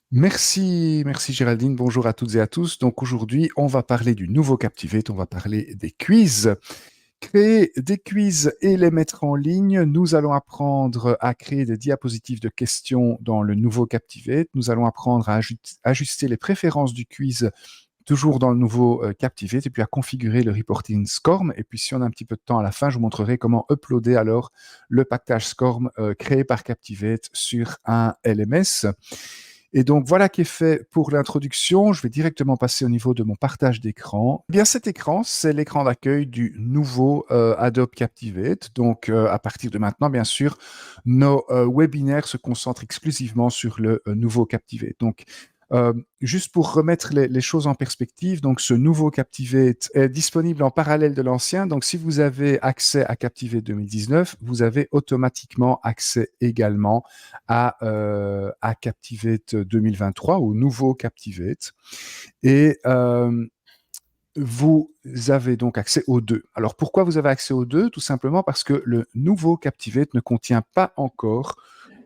Merci Géraldine. Bonjour à toutes et à tous. Donc aujourd'hui, on va parler du nouveau Captivate, on va parler des quiz. Créer des quiz et les mettre en ligne. Nous allons apprendre à créer des diapositives de questions dans le nouveau Captivate. Nous allons apprendre à ajuster les préférences du quiz toujours dans le nouveau Captivate et puis à configurer le reporting SCORM. Et puis si on a un petit peu de temps à la fin, je vous montrerai comment uploader alors le pactage SCORM créé par Captivate sur un LMS. Et donc voilà qui est fait pour l'introduction. Je vais directement passer au niveau de mon partage d'écran. Eh bien, cet écran, c'est l'écran d'accueil du nouveau Adobe Captivate. Donc à partir de maintenant, bien sûr, nos webinaires se concentrent exclusivement sur le nouveau Captivate. Donc juste pour remettre les choses en perspective, donc ce nouveau Captivate est disponible en parallèle de l'ancien. Donc si vous avez accès à Captivate 2019, vous avez automatiquement accès également à Captivate 2023, au nouveau Captivate. Et vous avez donc accès aux deux. Alors pourquoi vous avez accès aux deux? Tout simplement parce que le nouveau Captivate ne contient pas encore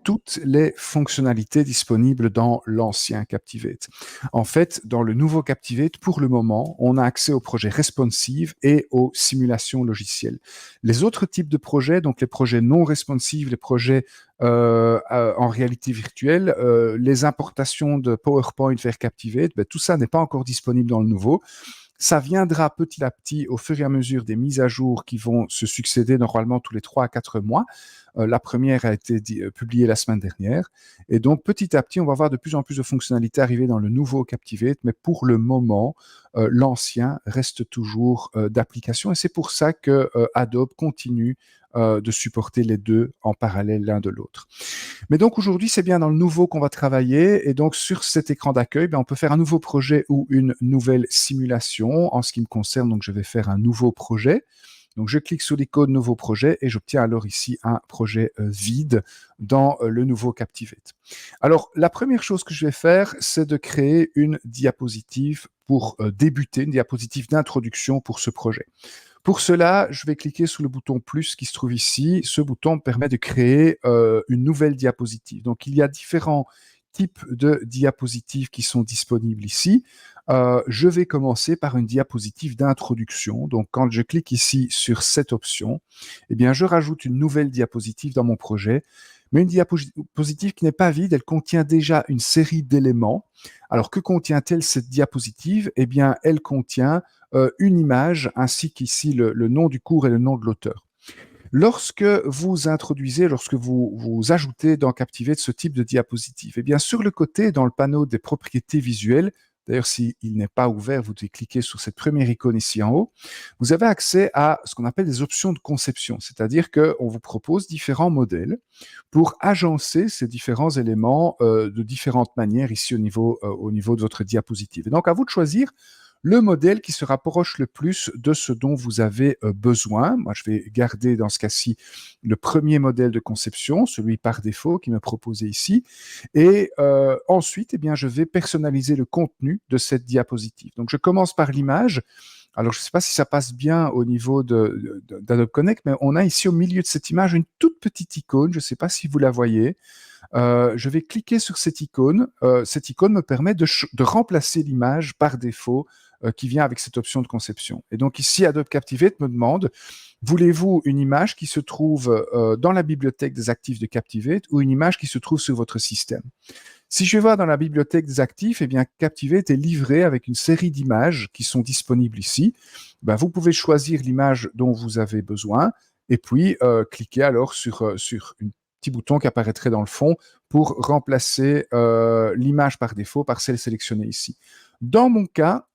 toutes les fonctionnalités disponibles dans l'ancien Captivate. En fait, dans le nouveau Captivate, pour le moment, on a accès aux projets responsive et aux simulations logicielles. Les autres types de projets, donc les projets non responsive, les projets en réalité virtuelle, les importations de PowerPoint vers Captivate, ben, tout ça n'est pas encore disponible dans le nouveau. Ça viendra petit à petit au fur et à mesure des mises à jour qui vont se succéder normalement tous les 3 à 4 mois. La première a été publiée la semaine dernière. Et donc, petit à petit, on va voir de plus en plus de fonctionnalités arriver dans le nouveau Captivate. Mais pour le moment, l'ancien reste toujours d'application. Et c'est pour ça que Adobe continue de supporter les deux en parallèle l'un de l'autre. Mais donc aujourd'hui, c'est bien dans le nouveau qu'on va travailler. Et donc sur cet écran d'accueil, ben, on peut faire un nouveau projet ou une nouvelle simulation. En ce qui me concerne, donc je vais faire un nouveau projet. Donc je clique sur l'icône nouveau projet et j'obtiens alors ici un projet vide dans le nouveau Captivate. Alors la première chose que je vais faire, c'est de créer une diapositive pour débuter, une diapositive d'introduction pour ce projet. Pour cela, je vais cliquer sur le bouton plus qui se trouve ici. Ce bouton me permet de créer une nouvelle diapositive. Donc, il y a différents types de diapositives qui sont disponibles ici. Je vais commencer par une diapositive d'introduction. Donc, quand je clique ici sur cette option, eh bien, je rajoute une nouvelle diapositive dans mon projet, mais une diapositive qui n'est pas vide, elle contient déjà une série d'éléments. Alors, que contient-elle cette diapositive? Eh bien, elle contient une image ainsi qu'ici le nom du cours et le nom de l'auteur. Lorsque vous introduisez, lorsque vous ajoutez dans Captivate ce type de diapositive, eh bien sur le côté, dans le panneau des propriétés visuelles, d'ailleurs s'il n'est pas ouvert, vous devez cliquer sur cette première icône ici en haut, vous avez accès à ce qu'on appelle des options de conception, c'est-à-dire qu'on vous propose différents modèles pour agencer ces différents éléments de différentes manières ici au niveau de votre diapositive. Et donc à vous de choisir le modèle qui se rapproche le plus de ce dont vous avez besoin. Moi, je vais garder dans ce cas-ci le premier modèle de conception, celui par défaut qui me proposé ici. Et ensuite, eh bien, je vais personnaliser le contenu de cette diapositive. Donc, je commence par l'image. Alors, je ne sais pas si ça passe bien au niveau d'Adobe Connect, mais on a ici au milieu de cette image une toute petite icône. Je ne sais pas si vous la voyez. Je vais cliquer sur cette icône. Cette icône me permet de remplacer l'image par défaut qui vient avec cette option de conception. Et donc ici, Adobe Captivate me demande, voulez-vous une image qui se trouve dans la bibliothèque des actifs de Captivate ou une image qui se trouve sur votre système? Si je vais voir dans la bibliothèque des actifs, eh bien, Captivate est livré avec une série d'images qui sont disponibles ici. Ben, vous pouvez choisir l'image dont vous avez besoin et puis cliquer alors sur un petit bouton qui apparaîtrait dans le fond pour remplacer l'image par défaut par celle sélectionnée ici. Dans mon cas,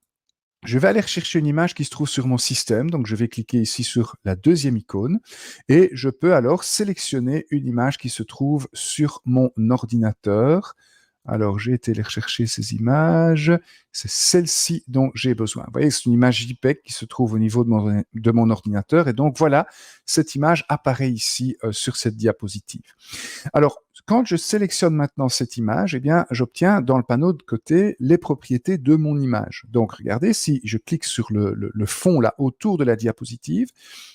je vais aller rechercher une image qui se trouve sur mon système. Donc, je vais cliquer ici sur la deuxième icône et je peux alors sélectionner une image qui se trouve sur mon ordinateur. Alors, j'ai été les rechercher ces images. C'est celle-ci dont j'ai besoin. Vous voyez, c'est une image JPEG qui se trouve au niveau de mon ordinateur. Et donc, voilà, cette image apparaît ici sur cette diapositive. Alors, quand je sélectionne maintenant cette image, eh bien, j'obtiens dans le panneau de côté les propriétés de mon image. Donc, regardez, si je clique sur le fond là autour de la diapositive,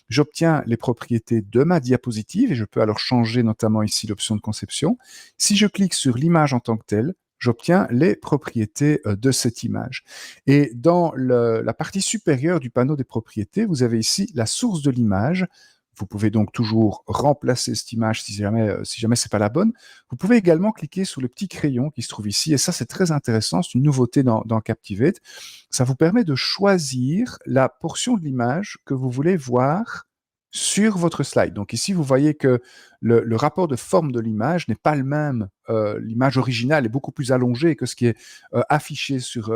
j'obtiens les propriétés de ma diapositive et je peux alors changer notamment ici l'option de conception. Si je clique sur l'image en tant que telle, j'obtiens les propriétés de cette image. Et dans la partie supérieure du panneau des propriétés, vous avez ici la source de l'image. Vous pouvez donc toujours remplacer cette image si jamais c'est pas la bonne. Vous pouvez également cliquer sur le petit crayon qui se trouve ici, et ça c'est très intéressant, c'est une nouveauté dans Captivate. Ça vous permet de choisir la portion de l'image que vous voulez voir sur votre slide. Donc ici, vous voyez que le rapport de forme de l'image n'est pas le même. L'image originale est beaucoup plus allongée que ce qui est affiché sur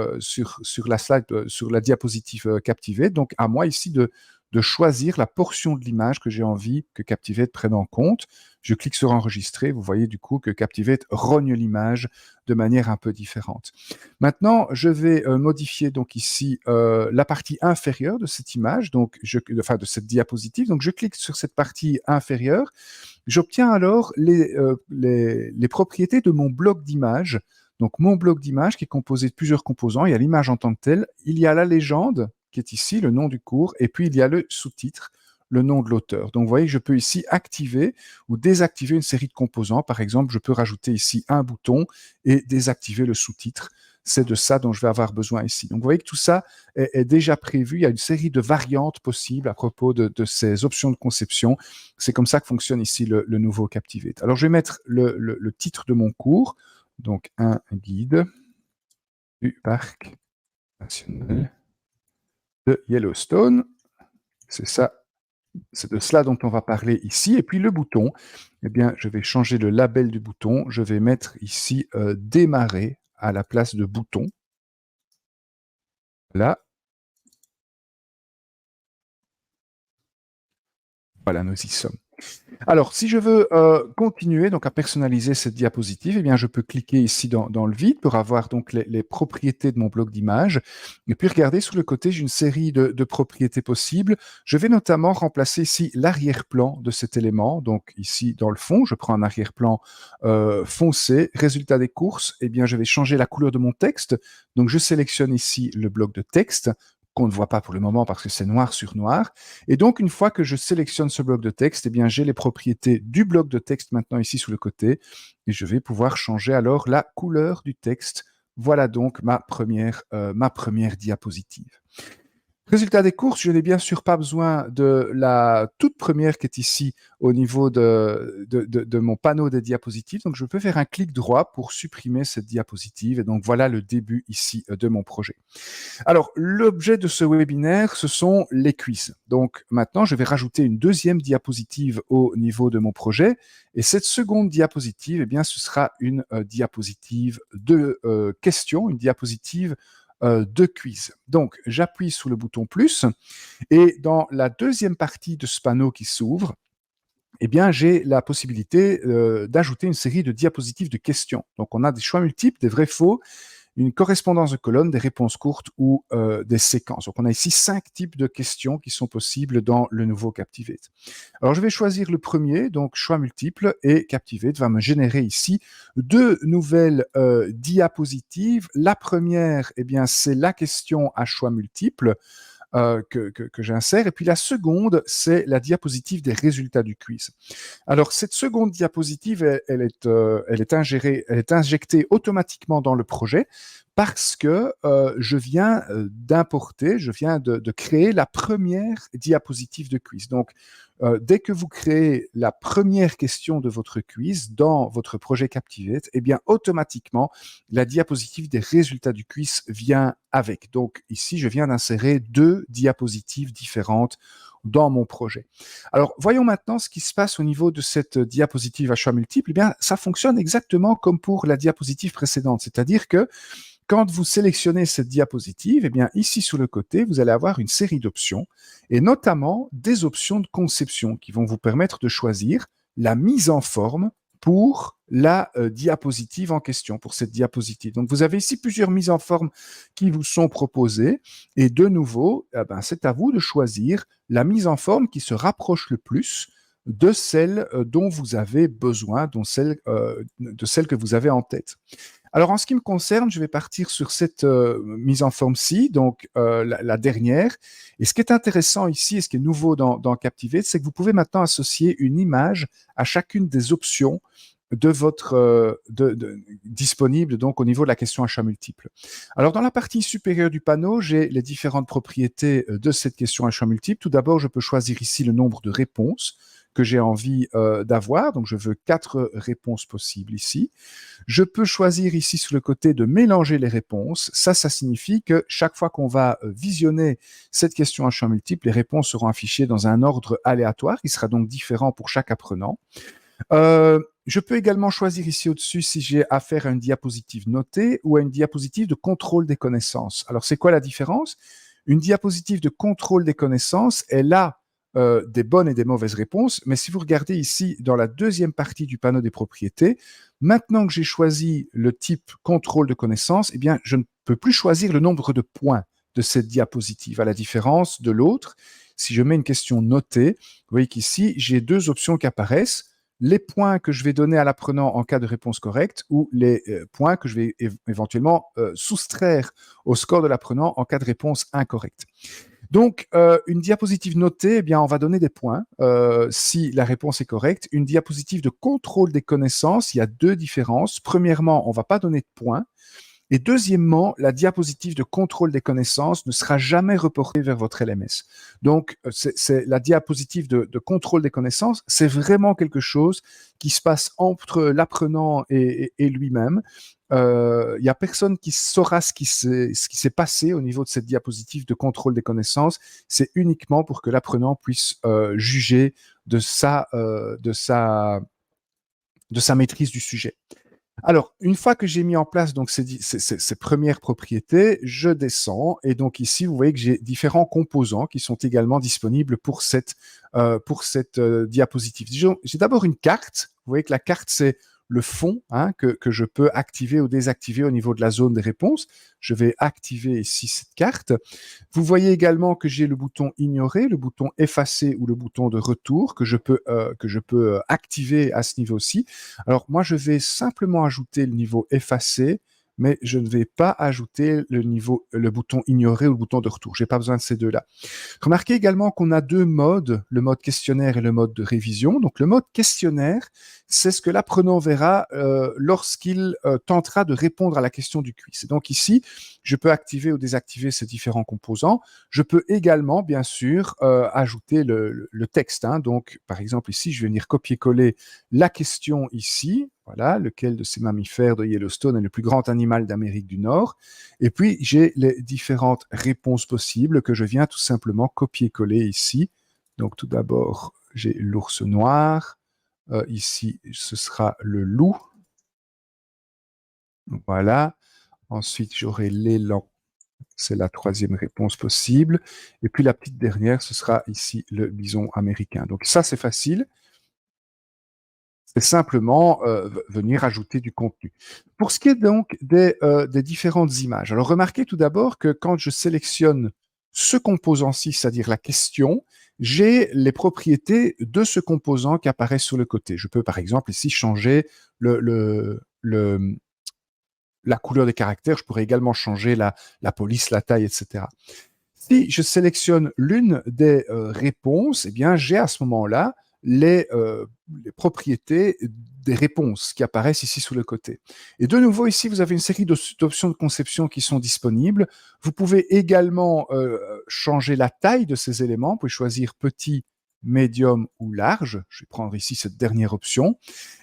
la slide, sur la diapositive Captivate. Donc à moi ici de choisir la portion de l'image que j'ai envie que Captivate prenne en compte. Je clique sur enregistrer. Vous voyez du coup que Captivate rogne l'image de manière un peu différente. Maintenant, je vais modifier donc ici la partie inférieure de cette image, donc de cette diapositive. Donc je clique sur cette partie inférieure. J'obtiens alors les propriétés de mon bloc d'image. Donc mon bloc d'image qui est composé de plusieurs composants. Il y a l'image en tant que telle, il y a la légende qui est ici, le nom du cours, et puis il y a le sous-titre, le nom de l'auteur. Donc vous voyez que je peux ici activer ou désactiver une série de composants. Par exemple, je peux rajouter ici un bouton et désactiver le sous-titre. C'est de ça dont je vais avoir besoin ici. Donc vous voyez que tout ça est déjà prévu. Il y a une série de variantes possibles à propos de ces options de conception. C'est comme ça que fonctionne ici le nouveau Captivate. Alors je vais mettre le titre de mon cours, donc un guide du parc national de Yellowstone. C'est ça, c'est de cela dont on va parler ici. Et puis le bouton, eh bien, je vais changer le label du bouton. Je vais mettre ici démarrer à la place de bouton. Là. Voilà, nous y sommes. Alors, si je veux continuer donc à personnaliser cette diapositive, eh bien, je peux cliquer ici dans le vide pour avoir donc les propriétés de mon bloc d'image. Et puis, regardez, sur le côté, j'ai une série de propriétés possibles. Je vais notamment remplacer ici l'arrière-plan de cet élément. Donc, ici, dans le fond, je prends un arrière-plan foncé. Résultat des courses, eh bien, je vais changer la couleur de mon texte. Donc, je sélectionne ici le bloc de texte qu'on ne voit pas pour le moment parce que c'est noir sur noir. Et donc, une fois que je sélectionne ce bloc de texte, eh bien, j'ai les propriétés du bloc de texte maintenant ici sur le côté, et je vais pouvoir changer alors la couleur du texte. Voilà donc ma première diapositive. Résultat des courses, je n'ai bien sûr pas besoin de la toute première qui est ici au niveau de mon panneau des diapositives. Donc, je peux faire un clic droit pour supprimer cette diapositive. Et donc, voilà le début ici de mon projet. Alors, l'objet de ce webinaire, ce sont les quiz. Donc, maintenant, je vais rajouter une deuxième diapositive au niveau de mon projet. Et cette seconde diapositive, eh bien, ce sera une diapositive de questions, une diapositive de quiz. Donc, j'appuie sur le bouton plus et dans la deuxième partie de ce panneau qui s'ouvre, eh bien, j'ai la possibilité d'ajouter une série de diapositives de questions. Donc, on a des choix multiples, des vrais-faux, une correspondance de colonnes, des réponses courtes ou des séquences. Donc, on a ici 5 types de questions qui sont possibles dans le nouveau Captivate. Alors, je vais choisir le premier, donc choix multiples, et Captivate va me générer ici 2 nouvelles diapositives. La première, eh bien, c'est la question à choix multiples que j'insère. Et puis la seconde, c'est la diapositive des résultats du quiz. Alors, cette seconde diapositive, elle est injectée automatiquement dans le projet parce que je viens d'importer, je viens de créer la première diapositive de quiz. Donc, dès que vous créez la première question de votre quiz dans votre projet Captivate, eh bien, automatiquement, la diapositive des résultats du quiz vient avec. Donc, ici, je viens d'insérer 2 diapositives différentes dans mon projet. Alors, voyons maintenant ce qui se passe au niveau de cette diapositive à choix multiples. Eh bien, ça fonctionne exactement comme pour la diapositive précédente, c'est-à-dire que quand vous sélectionnez cette diapositive, eh bien, ici sur le côté, vous allez avoir une série d'options, et notamment des options de conception qui vont vous permettre de choisir la mise en forme pour la diapositive en question, pour cette diapositive. Donc, vous avez ici plusieurs mises en forme qui vous sont proposées, et de nouveau, eh ben, c'est à vous de choisir la mise en forme qui se rapproche le plus de celle dont vous avez besoin, de celle que vous avez en tête. Alors, en ce qui me concerne, je vais partir sur cette mise en forme-ci, donc la dernière. Et ce qui est intéressant ici, et ce qui est nouveau dans Captivate, c'est que vous pouvez maintenant associer une image à chacune des options de votre disponible donc au niveau de la question à choix multiple. Alors dans la partie supérieure du panneau, j'ai les différentes propriétés de cette question à choix multiple. Tout d'abord, je peux choisir ici le nombre de réponses que j'ai envie d'avoir. Donc je veux 4 réponses possibles ici. Je peux choisir ici sur le côté de mélanger les réponses. Ça signifie que chaque fois qu'on va visionner cette question à choix multiple, les réponses seront affichées dans un ordre aléatoire qui sera donc différent pour chaque apprenant. Je peux également choisir ici au-dessus si j'ai affaire à une diapositive notée ou à une diapositive de contrôle des connaissances. Alors, c'est quoi la différence? Une diapositive de contrôle des connaissances, elle a des bonnes et des mauvaises réponses, mais si vous regardez ici dans la deuxième partie du panneau des propriétés, maintenant que j'ai choisi le type contrôle de connaissances, eh bien, je ne peux plus choisir le nombre de points de cette diapositive, à la différence de l'autre. Si je mets une question notée, vous voyez qu'ici, j'ai 2 options qui apparaissent: les points que je vais donner à l'apprenant en cas de réponse correcte ou les points que je vais éventuellement soustraire au score de l'apprenant en cas de réponse incorrecte. Donc, une diapositive notée, eh bien, on va donner des points si la réponse est correcte. Une diapositive de contrôle des connaissances, il y a 2 différences. Premièrement, on ne va pas donner de points. Et deuxièmement, la diapositive de contrôle des connaissances ne sera jamais reportée vers votre LMS. Donc, c'est la diapositive de contrôle des connaissances, c'est vraiment quelque chose qui se passe entre l'apprenant et lui-même. Il n'y a personne qui saura ce qui s'est passé au niveau de cette diapositive de contrôle des connaissances. C'est uniquement pour que l'apprenant puisse juger de sa maîtrise du sujet. Alors, une fois que j'ai mis en place donc ces premières propriétés, je descends et donc ici, vous voyez que j'ai différents composants qui sont également disponibles pour cette diapositive. J'ai d'abord une carte. Vous voyez que la carte, c'est le fond que je peux activer ou désactiver au niveau de la zone des réponses. Je vais activer ici cette carte. Vous voyez également que j'ai le bouton ignorer, le bouton effacer ou le bouton de retour que je peux activer à ce niveau-ci. Alors moi, je vais simplement ajouter le niveau effacer, mais je ne vais pas ajouter le bouton ignorer ou le bouton de retour. Je n'ai pas besoin de ces deux-là. Remarquez également qu'on a 2 modes, le mode questionnaire et le mode de révision. Donc le mode questionnaire, c'est ce que l'apprenant verra lorsqu'il tentera de répondre à la question du quiz. Et donc ici, je peux activer ou désactiver ces différents composants. Je peux également, bien sûr, ajouter le texte. Donc, par exemple, ici, je vais venir copier-coller la question ici. Voilà, lequel de ces mammifères de Yellowstone est le plus grand animal d'Amérique du Nord? Et puis, j'ai les différentes réponses possibles que je viens tout simplement copier-coller ici. Donc, tout d'abord, j'ai l'ours noir. Ici, ce sera le loup. Voilà. Ensuite, j'aurai l'élan. C'est la 3e réponse possible. Et puis, la petite dernière, ce sera ici le bison américain. Donc, ça, c'est facile. C'est simplement venir ajouter du contenu. Pour ce qui est donc des différentes images, alors remarquez tout d'abord que quand je sélectionne ce composant-ci, c'est-à-dire la question, j'ai les propriétés de ce composant qui apparaissent sur le côté. Je peux par exemple ici changer la couleur des caractères, je pourrais également changer la police, la taille, etc. Si je sélectionne l'une des réponses, eh bien, j'ai à ce moment-là les propriétés des réponses qui apparaissent ici sur le côté. Et de nouveau, ici, vous avez une série d'options de conception qui sont disponibles. Vous pouvez également changer la taille de ces éléments. Vous pouvez choisir petit, médium ou large. Je vais prendre ici cette dernière option.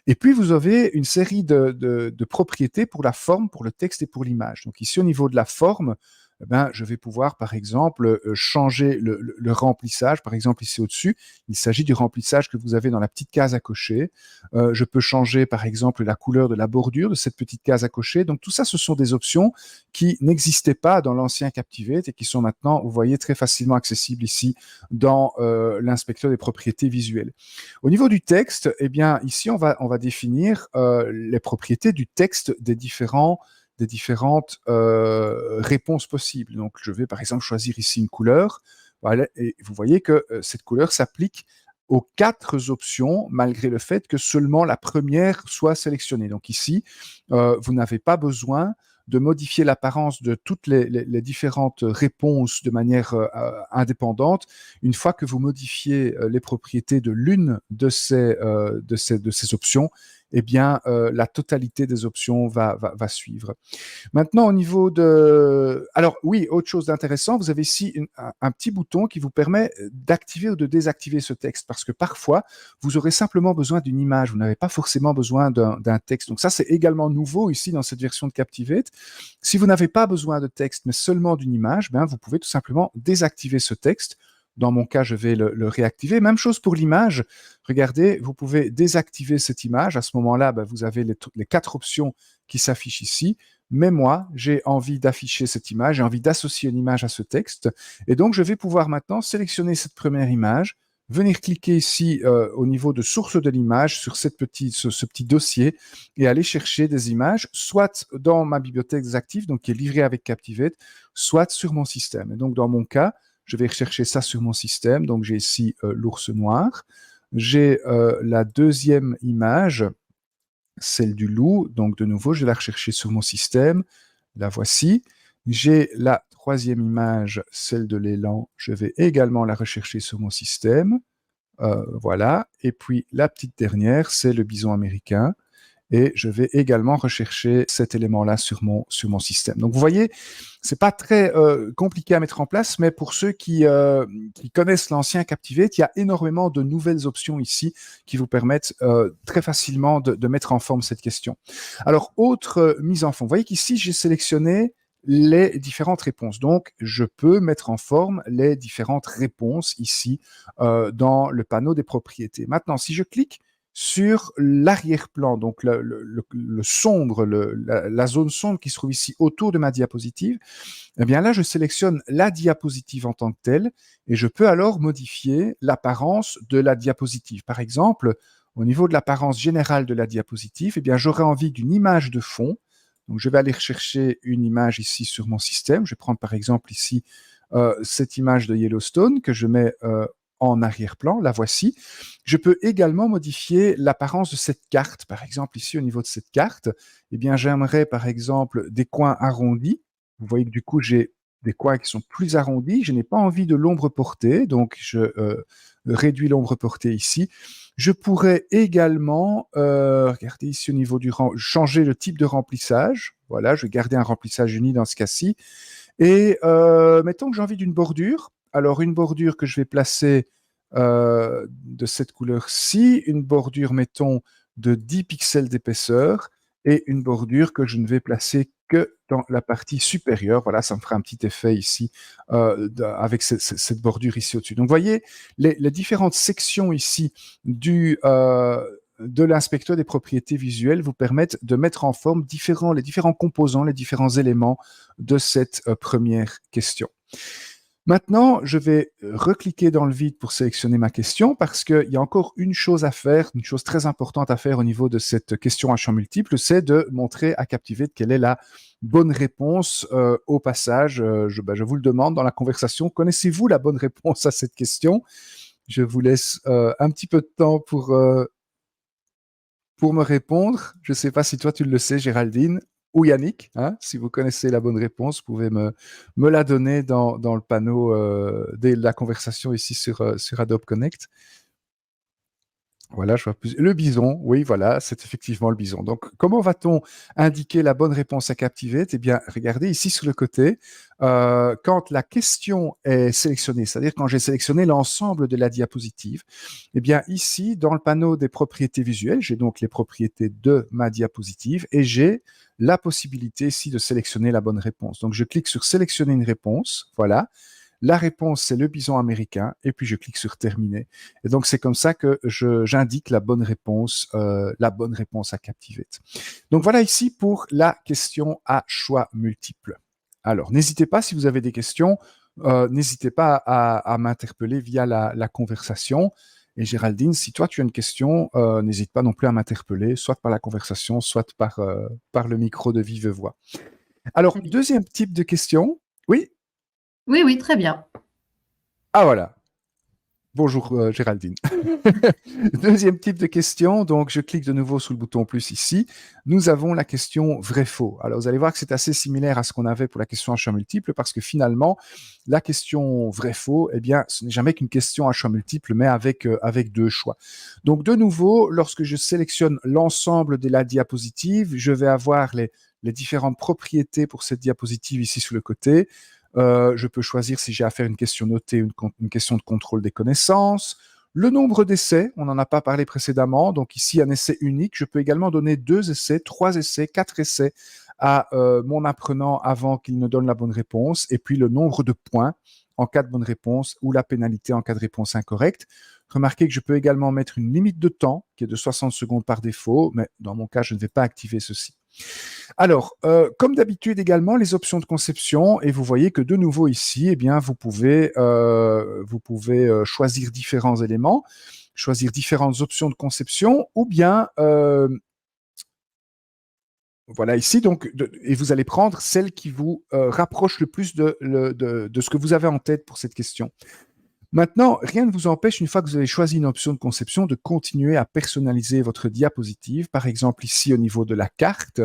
Et puis, vous avez une série de propriétés pour la forme, pour le texte et pour l'image. Donc ici, au niveau de la forme, eh ben, je vais pouvoir, par exemple, changer le remplissage. Par exemple, ici au-dessus, il s'agit du remplissage que vous avez dans la petite case à cocher. Je peux changer, par exemple, la couleur de la bordure de cette petite case à cocher. Donc, tout ça, ce sont des options qui n'existaient pas dans l'ancien Captivate et qui sont maintenant, vous voyez, très facilement accessibles ici dans l'inspecteur des propriétés visuelles. Au niveau du texte, eh bien, ici, on va définir les propriétés du texte des différentes réponses possibles. Donc, je vais par exemple choisir ici une couleur. Voilà, et vous voyez que cette couleur s'applique aux 4 options, malgré le fait que seulement la première soit sélectionnée. Donc ici, vous n'avez pas besoin de modifier l'apparence de toutes les différentes réponses de manière indépendante. Une fois que vous modifiez les propriétés de l'une de ces options, eh bien, la totalité des options va suivre. Maintenant, au niveau de... Alors oui, autre chose d'intéressant, vous avez ici un petit bouton qui vous permet d'activer ou de désactiver ce texte, parce que parfois, vous aurez simplement besoin d'une image, vous n'avez pas forcément besoin d'un texte. Donc ça, c'est également nouveau ici dans cette version de Captivate. Si vous n'avez pas besoin de texte, mais seulement d'une image, ben, vous pouvez tout simplement désactiver ce texte. Dans mon cas, je vais le réactiver. Même chose pour l'image. Regardez, vous pouvez désactiver cette image. À ce moment-là, ben, vous avez les 4 options qui s'affichent ici. Mais moi, j'ai envie d'afficher cette image, j'ai envie d'associer une image à ce texte. Et donc, je vais pouvoir maintenant sélectionner cette première image, venir cliquer ici au niveau de source de l'image sur ce petit dossier et aller chercher des images, soit dans ma bibliothèque des actifs, donc qui est livrée avec Captivate, soit sur mon système. Et donc, dans mon cas, je vais rechercher ça sur mon système. Donc, j'ai ici l'ours noir. J'ai la deuxième image, celle du loup. Donc, de nouveau, je vais la rechercher sur mon système. La voici. J'ai la troisième image, celle de l'élan. Je vais également la rechercher sur mon système. Voilà. Et puis, la petite dernière, c'est le bison américain. Et je vais également rechercher cet élément-là sur mon système. Donc, vous voyez, c'est pas très compliqué à mettre en place, mais pour ceux qui connaissent l'ancien Captivate, il y a énormément de nouvelles options ici qui vous permettent très facilement de mettre en forme cette question. Alors, autre mise en forme. Vous voyez qu'ici, j'ai sélectionné les différentes réponses. Donc, je peux mettre en forme les différentes réponses ici dans le panneau des propriétés. Maintenant, si je clique sur l'arrière-plan, donc le sombre, la zone sombre qui se trouve ici autour de ma diapositive, eh bien là, je sélectionne la diapositive en tant que telle et je peux alors modifier l'apparence de la diapositive. Par exemple, au niveau de l'apparence générale de la diapositive, eh bien, j'aurais envie d'une image de fond. Donc, je vais aller rechercher une image ici sur mon système. Je vais prendre par exemple ici cette image de Yellowstone que je mets en arrière-plan, la voici. Je peux également modifier l'apparence de cette carte. Par exemple, ici, au niveau de cette carte, eh bien, j'aimerais, par exemple, des coins arrondis. Vous voyez que du coup, j'ai des coins qui sont plus arrondis. Je n'ai pas envie de l'ombre portée, donc je réduis l'ombre portée ici. Je pourrais également, regardez ici au niveau du changer le type de remplissage. Voilà, je vais garder un remplissage uni dans ce cas-ci. Et mettons que j'ai envie d'une bordure. Alors, une bordure que je vais placer de cette couleur-ci, une bordure, mettons, de 10 pixels d'épaisseur, et une bordure que je ne vais placer que dans la partie supérieure. Voilà, ça me fera un petit effet ici avec cette bordure ici au-dessus. Donc, vous voyez, les différentes sections ici de l'inspecteur des propriétés visuelles vous permettent de mettre en forme les différents composants, les différents éléments de cette première question. Maintenant, je vais recliquer dans le vide pour sélectionner ma question parce qu'il y a encore une chose à faire, une chose très importante à faire au niveau de cette question à champ multiple, c'est de montrer à Captivate quelle est la bonne réponse au passage. Je vous le demande dans la conversation. Connaissez-vous la bonne réponse à cette question? Je vous laisse un petit peu de temps pour me répondre. Je ne sais pas si toi tu le sais, Géraldine, ou Yannick. Hein, si vous connaissez la bonne réponse, vous pouvez me la donner dans le panneau de la conversation ici sur Adobe Connect. Voilà, je vois plus. Le bison, oui, voilà, c'est effectivement le bison. Donc, comment va-t-on indiquer la bonne réponse à Captivate? Eh bien, regardez ici sur le côté, quand la question est sélectionnée, c'est-à-dire quand j'ai sélectionné l'ensemble de la diapositive, eh bien, ici, dans le panneau des propriétés visuelles, j'ai donc les propriétés de ma diapositive et j'ai la possibilité ici de sélectionner la bonne réponse. Donc, je clique sur sélectionner une réponse, voilà. La réponse, c'est le bison américain, et puis je clique sur terminer. Et donc, c'est comme ça que j'indique la bonne réponse à Captivate. Donc, voilà ici pour la question à choix multiples. Alors, n'hésitez pas, si vous avez des questions, n'hésitez pas à m'interpeller via la conversation. Et Géraldine, si toi, tu as une question, n'hésite pas non plus à m'interpeller, soit par la conversation, soit par le micro de vive voix. Alors, Très bien. deuxième type de question. Oui? Oui, oui, très bien. Ah, voilà. Bonjour Géraldine. Deuxième type de question, donc je clique de nouveau sur le bouton plus ici. Nous avons la question vrai-faux. Alors vous allez voir que c'est assez similaire à ce qu'on avait pour la question à choix multiple parce que finalement, la question vrai-faux, eh bien, ce n'est jamais qu'une question à choix multiple, mais avec deux choix. Donc de nouveau, lorsque je sélectionne l'ensemble de la diapositive, je vais avoir les différentes propriétés pour cette diapositive ici sur le côté. Je peux choisir si j'ai à faire une question notée, une question de contrôle des connaissances. Le nombre d'essais, on n'en a pas parlé précédemment, donc ici un essai unique. Je peux également donner 2 essais, 3 essais, 4 essais à mon apprenant avant qu'il ne donne la bonne réponse, et puis le nombre de points en cas de bonne réponse ou la pénalité en cas de réponse incorrecte. Remarquez que je peux également mettre une limite de temps qui est de 60 secondes par défaut, mais dans mon cas, je ne vais pas activer ceci. Alors, comme d'habitude également, les options de conception, et vous voyez que de nouveau ici, eh bien, vous pouvez choisir différents éléments, choisir différentes options de conception, ou bien, voilà ici, donc, et vous allez prendre celle qui vous rapproche le plus de ce que vous avez en tête pour cette question. Maintenant, rien ne vous empêche, une fois que vous avez choisi une option de conception, de continuer à personnaliser votre diapositive. Par exemple, ici, au niveau de la carte,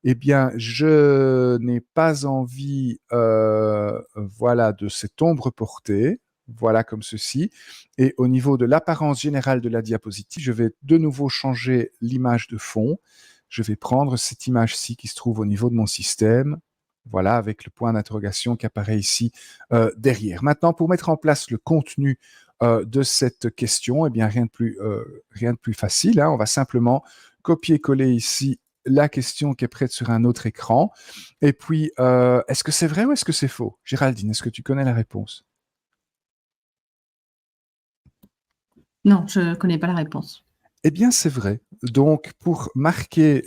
eh bien, je n'ai pas envie voilà, de cette ombre portée. Voilà, comme ceci. Et au niveau de l'apparence générale de la diapositive, je vais de nouveau changer l'image de fond. Je vais prendre cette image-ci qui se trouve au niveau de mon système. Voilà, avec le point d'interrogation qui apparaît ici derrière. Maintenant, pour mettre en place le contenu de cette question, eh bien, rien de plus facile, hein. On va simplement copier-coller ici la question qui est prête sur un autre écran. Et puis, est-ce que c'est vrai ou est-ce que c'est faux? Géraldine, est-ce que tu connais la réponse? Non, je ne connais pas la réponse. Eh bien, c'est vrai. Donc, pour marquer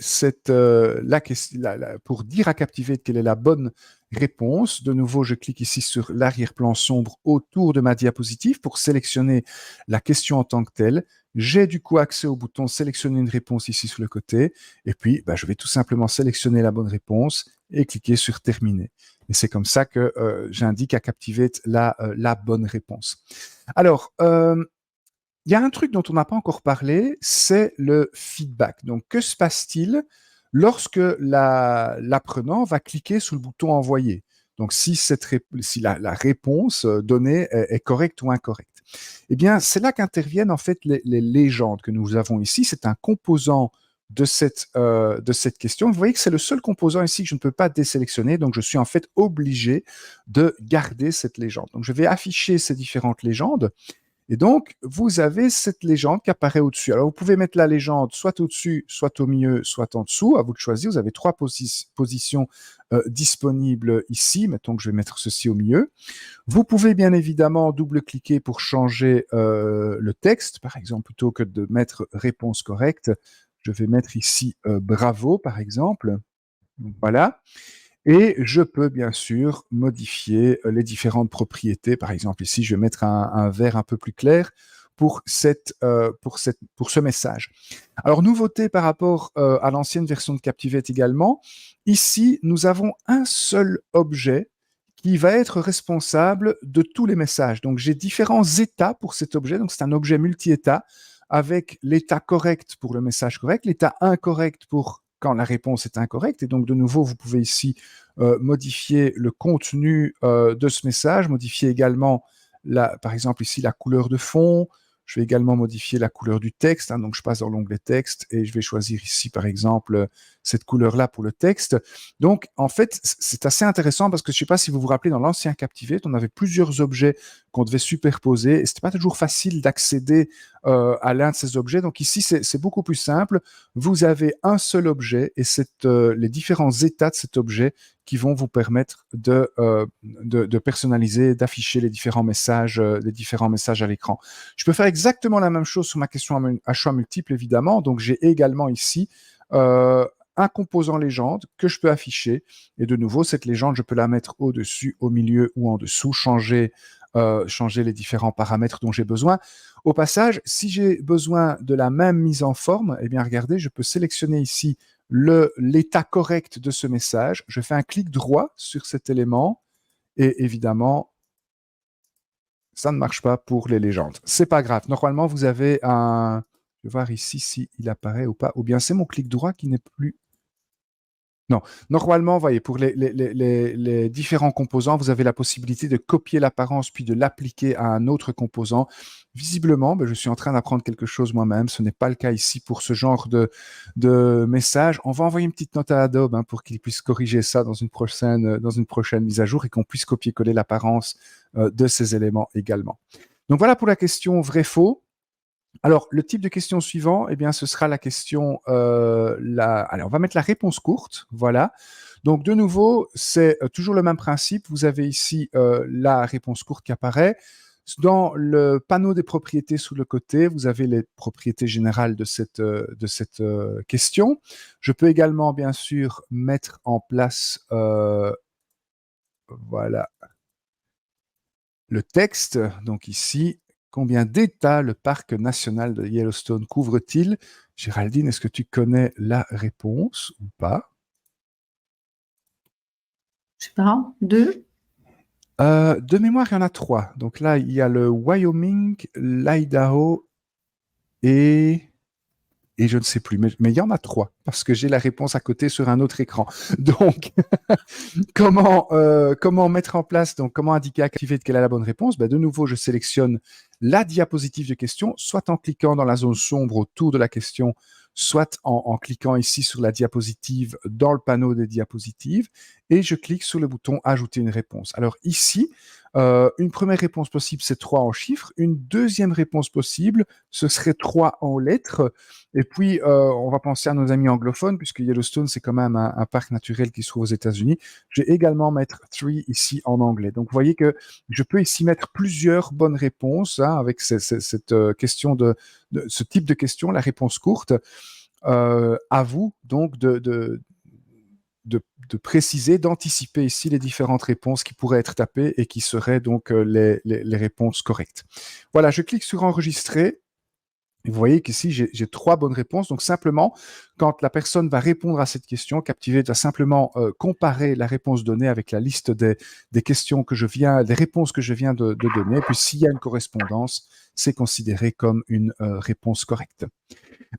pour dire à Captivate quelle est la bonne réponse, de nouveau, je clique ici sur l'arrière-plan sombre autour de ma diapositive pour sélectionner la question en tant que telle. J'ai du coup accès au bouton sélectionner une réponse ici sur le côté. Et puis, je vais tout simplement sélectionner la bonne réponse et cliquer sur terminer. Et c'est comme ça que j'indique à Captivate la bonne réponse. Alors, il y a un truc dont on n'a pas encore parlé, c'est le feedback. Donc, que se passe-t-il lorsque l'apprenant va cliquer sur le bouton envoyer? Donc, si la réponse donnée est correcte ou incorrecte. Eh bien, c'est là qu'interviennent en fait les légendes que nous avons ici. C'est un composant de cette question. Vous voyez que c'est le seul composant ici que je ne peux pas désélectionner, donc je suis en fait obligé de garder cette légende. Donc, je vais afficher ces différentes légendes. Et donc, vous avez cette légende qui apparaît au-dessus. Alors, vous pouvez mettre la légende soit au-dessus, soit au milieu, soit en dessous. À vous de choisir. Vous avez trois positions disponibles ici. Mettons que je vais mettre ceci au milieu. Vous pouvez bien évidemment double-cliquer pour changer le texte. Par exemple, plutôt que de mettre réponse correcte, je vais mettre ici bravo, par exemple. Voilà. Et je peux bien sûr modifier les différentes propriétés. Par exemple, ici, je vais mettre un vert un peu plus clair pour ce message. Alors, nouveauté par rapport à l'ancienne version de Captivate également, ici, nous avons un seul objet qui va être responsable de tous les messages. Donc, j'ai différents états pour cet objet. Donc, c'est un objet multi-état avec l'état correct pour le message correct, l'état incorrect pour quand la réponse est incorrecte. Et donc, de nouveau, vous pouvez ici modifier le contenu de ce message, modifier également, par exemple, ici, la couleur de fond. Je vais également modifier la couleur du texte. Hein, donc, je passe dans l'onglet texte et je vais choisir ici, par exemple, cette couleur-là pour le texte. Donc, en fait, c'est assez intéressant parce que je ne sais pas si vous vous rappelez, dans l'ancien Captivate, on avait plusieurs objets qu'on devait superposer et ce n'était pas toujours facile d'accéder à l'un de ces objets. Donc, ici, c'est beaucoup plus simple. Vous avez un seul objet et les différents états de cet objet qui vont vous permettre de personnaliser, d'afficher les différents messages à l'écran. Je peux faire exactement la même chose sur ma question à choix multiple, évidemment. Donc, j'ai également ici un composant légende que je peux afficher. Et de nouveau, cette légende, je peux la mettre au-dessus, au milieu ou en dessous, changer les différents paramètres dont j'ai besoin. Au passage, si j'ai besoin de la même mise en forme, eh bien, regardez, je peux sélectionner ici l'état correct de ce message. Je fais un clic droit sur cet élément et évidemment, ça ne marche pas pour les légendes. C'est pas grave. Normalement, vous avez un... Je vais voir ici s'il apparaît ou pas. Ou bien c'est mon clic droit qui n'est plus... Non, normalement, voyez, pour les différents composants, vous avez la possibilité de copier l'apparence puis de l'appliquer à un autre composant. Visiblement, je suis en train d'apprendre quelque chose moi-même. Ce n'est pas le cas ici pour ce genre de message. On va envoyer une petite note à Adobe pour qu'il puisse corriger ça dans une prochaine mise à jour et qu'on puisse copier-coller l'apparence de ces éléments également. Donc voilà pour la question vrai-faux. Alors, le type de question suivant, eh bien, ce sera la question. Allez, on va mettre la réponse courte. Voilà. Donc, de nouveau, c'est toujours le même principe. Vous avez ici la réponse courte qui apparaît. Dans le panneau des propriétés sous le côté, vous avez les propriétés générales de cette question. Je peux également, bien sûr, mettre en place voilà, le texte. Donc ici, combien d'États le parc national de Yellowstone couvre-t-il? Géraldine, est-ce que tu connais la réponse ou pas? Je sais pas, 2. De mémoire, il y en a 3. Donc là, il y a le Wyoming, l'Idaho et je ne sais plus, mais il y en a 3 parce que j'ai la réponse à côté sur un autre écran. Donc, comment mettre en place, donc comment indiquer à Captivate quelle est la bonne réponse? De nouveau, je sélectionne la diapositive de question, soit en cliquant dans la zone sombre autour de la question, soit en cliquant ici sur la diapositive dans le panneau des diapositives, et je clique sur le bouton Ajouter une réponse. Alors ici, une première réponse possible, c'est 3 en chiffres. Une deuxième réponse possible, ce serait 3 en lettres. Et puis, on va penser à nos amis anglophones, puisque Yellowstone, c'est quand même un parc naturel qui se trouve aux États-Unis. Je vais également mettre 3 ici en anglais. Donc, vous voyez que je peux ici mettre plusieurs bonnes réponses avec cette question ce type de question, la réponse courte. À vous, donc, de préciser, d'anticiper ici les différentes réponses qui pourraient être tapées et qui seraient donc les réponses correctes. Voilà, je clique sur enregistrer. Et vous voyez qu'ici, j'ai 3 bonnes réponses. Donc, simplement, quand la personne va répondre à cette question, Captivate va simplement comparer la réponse donnée avec la liste des questions des réponses que je viens de donner. Et puis, s'il y a une correspondance, c'est considéré comme une réponse correcte.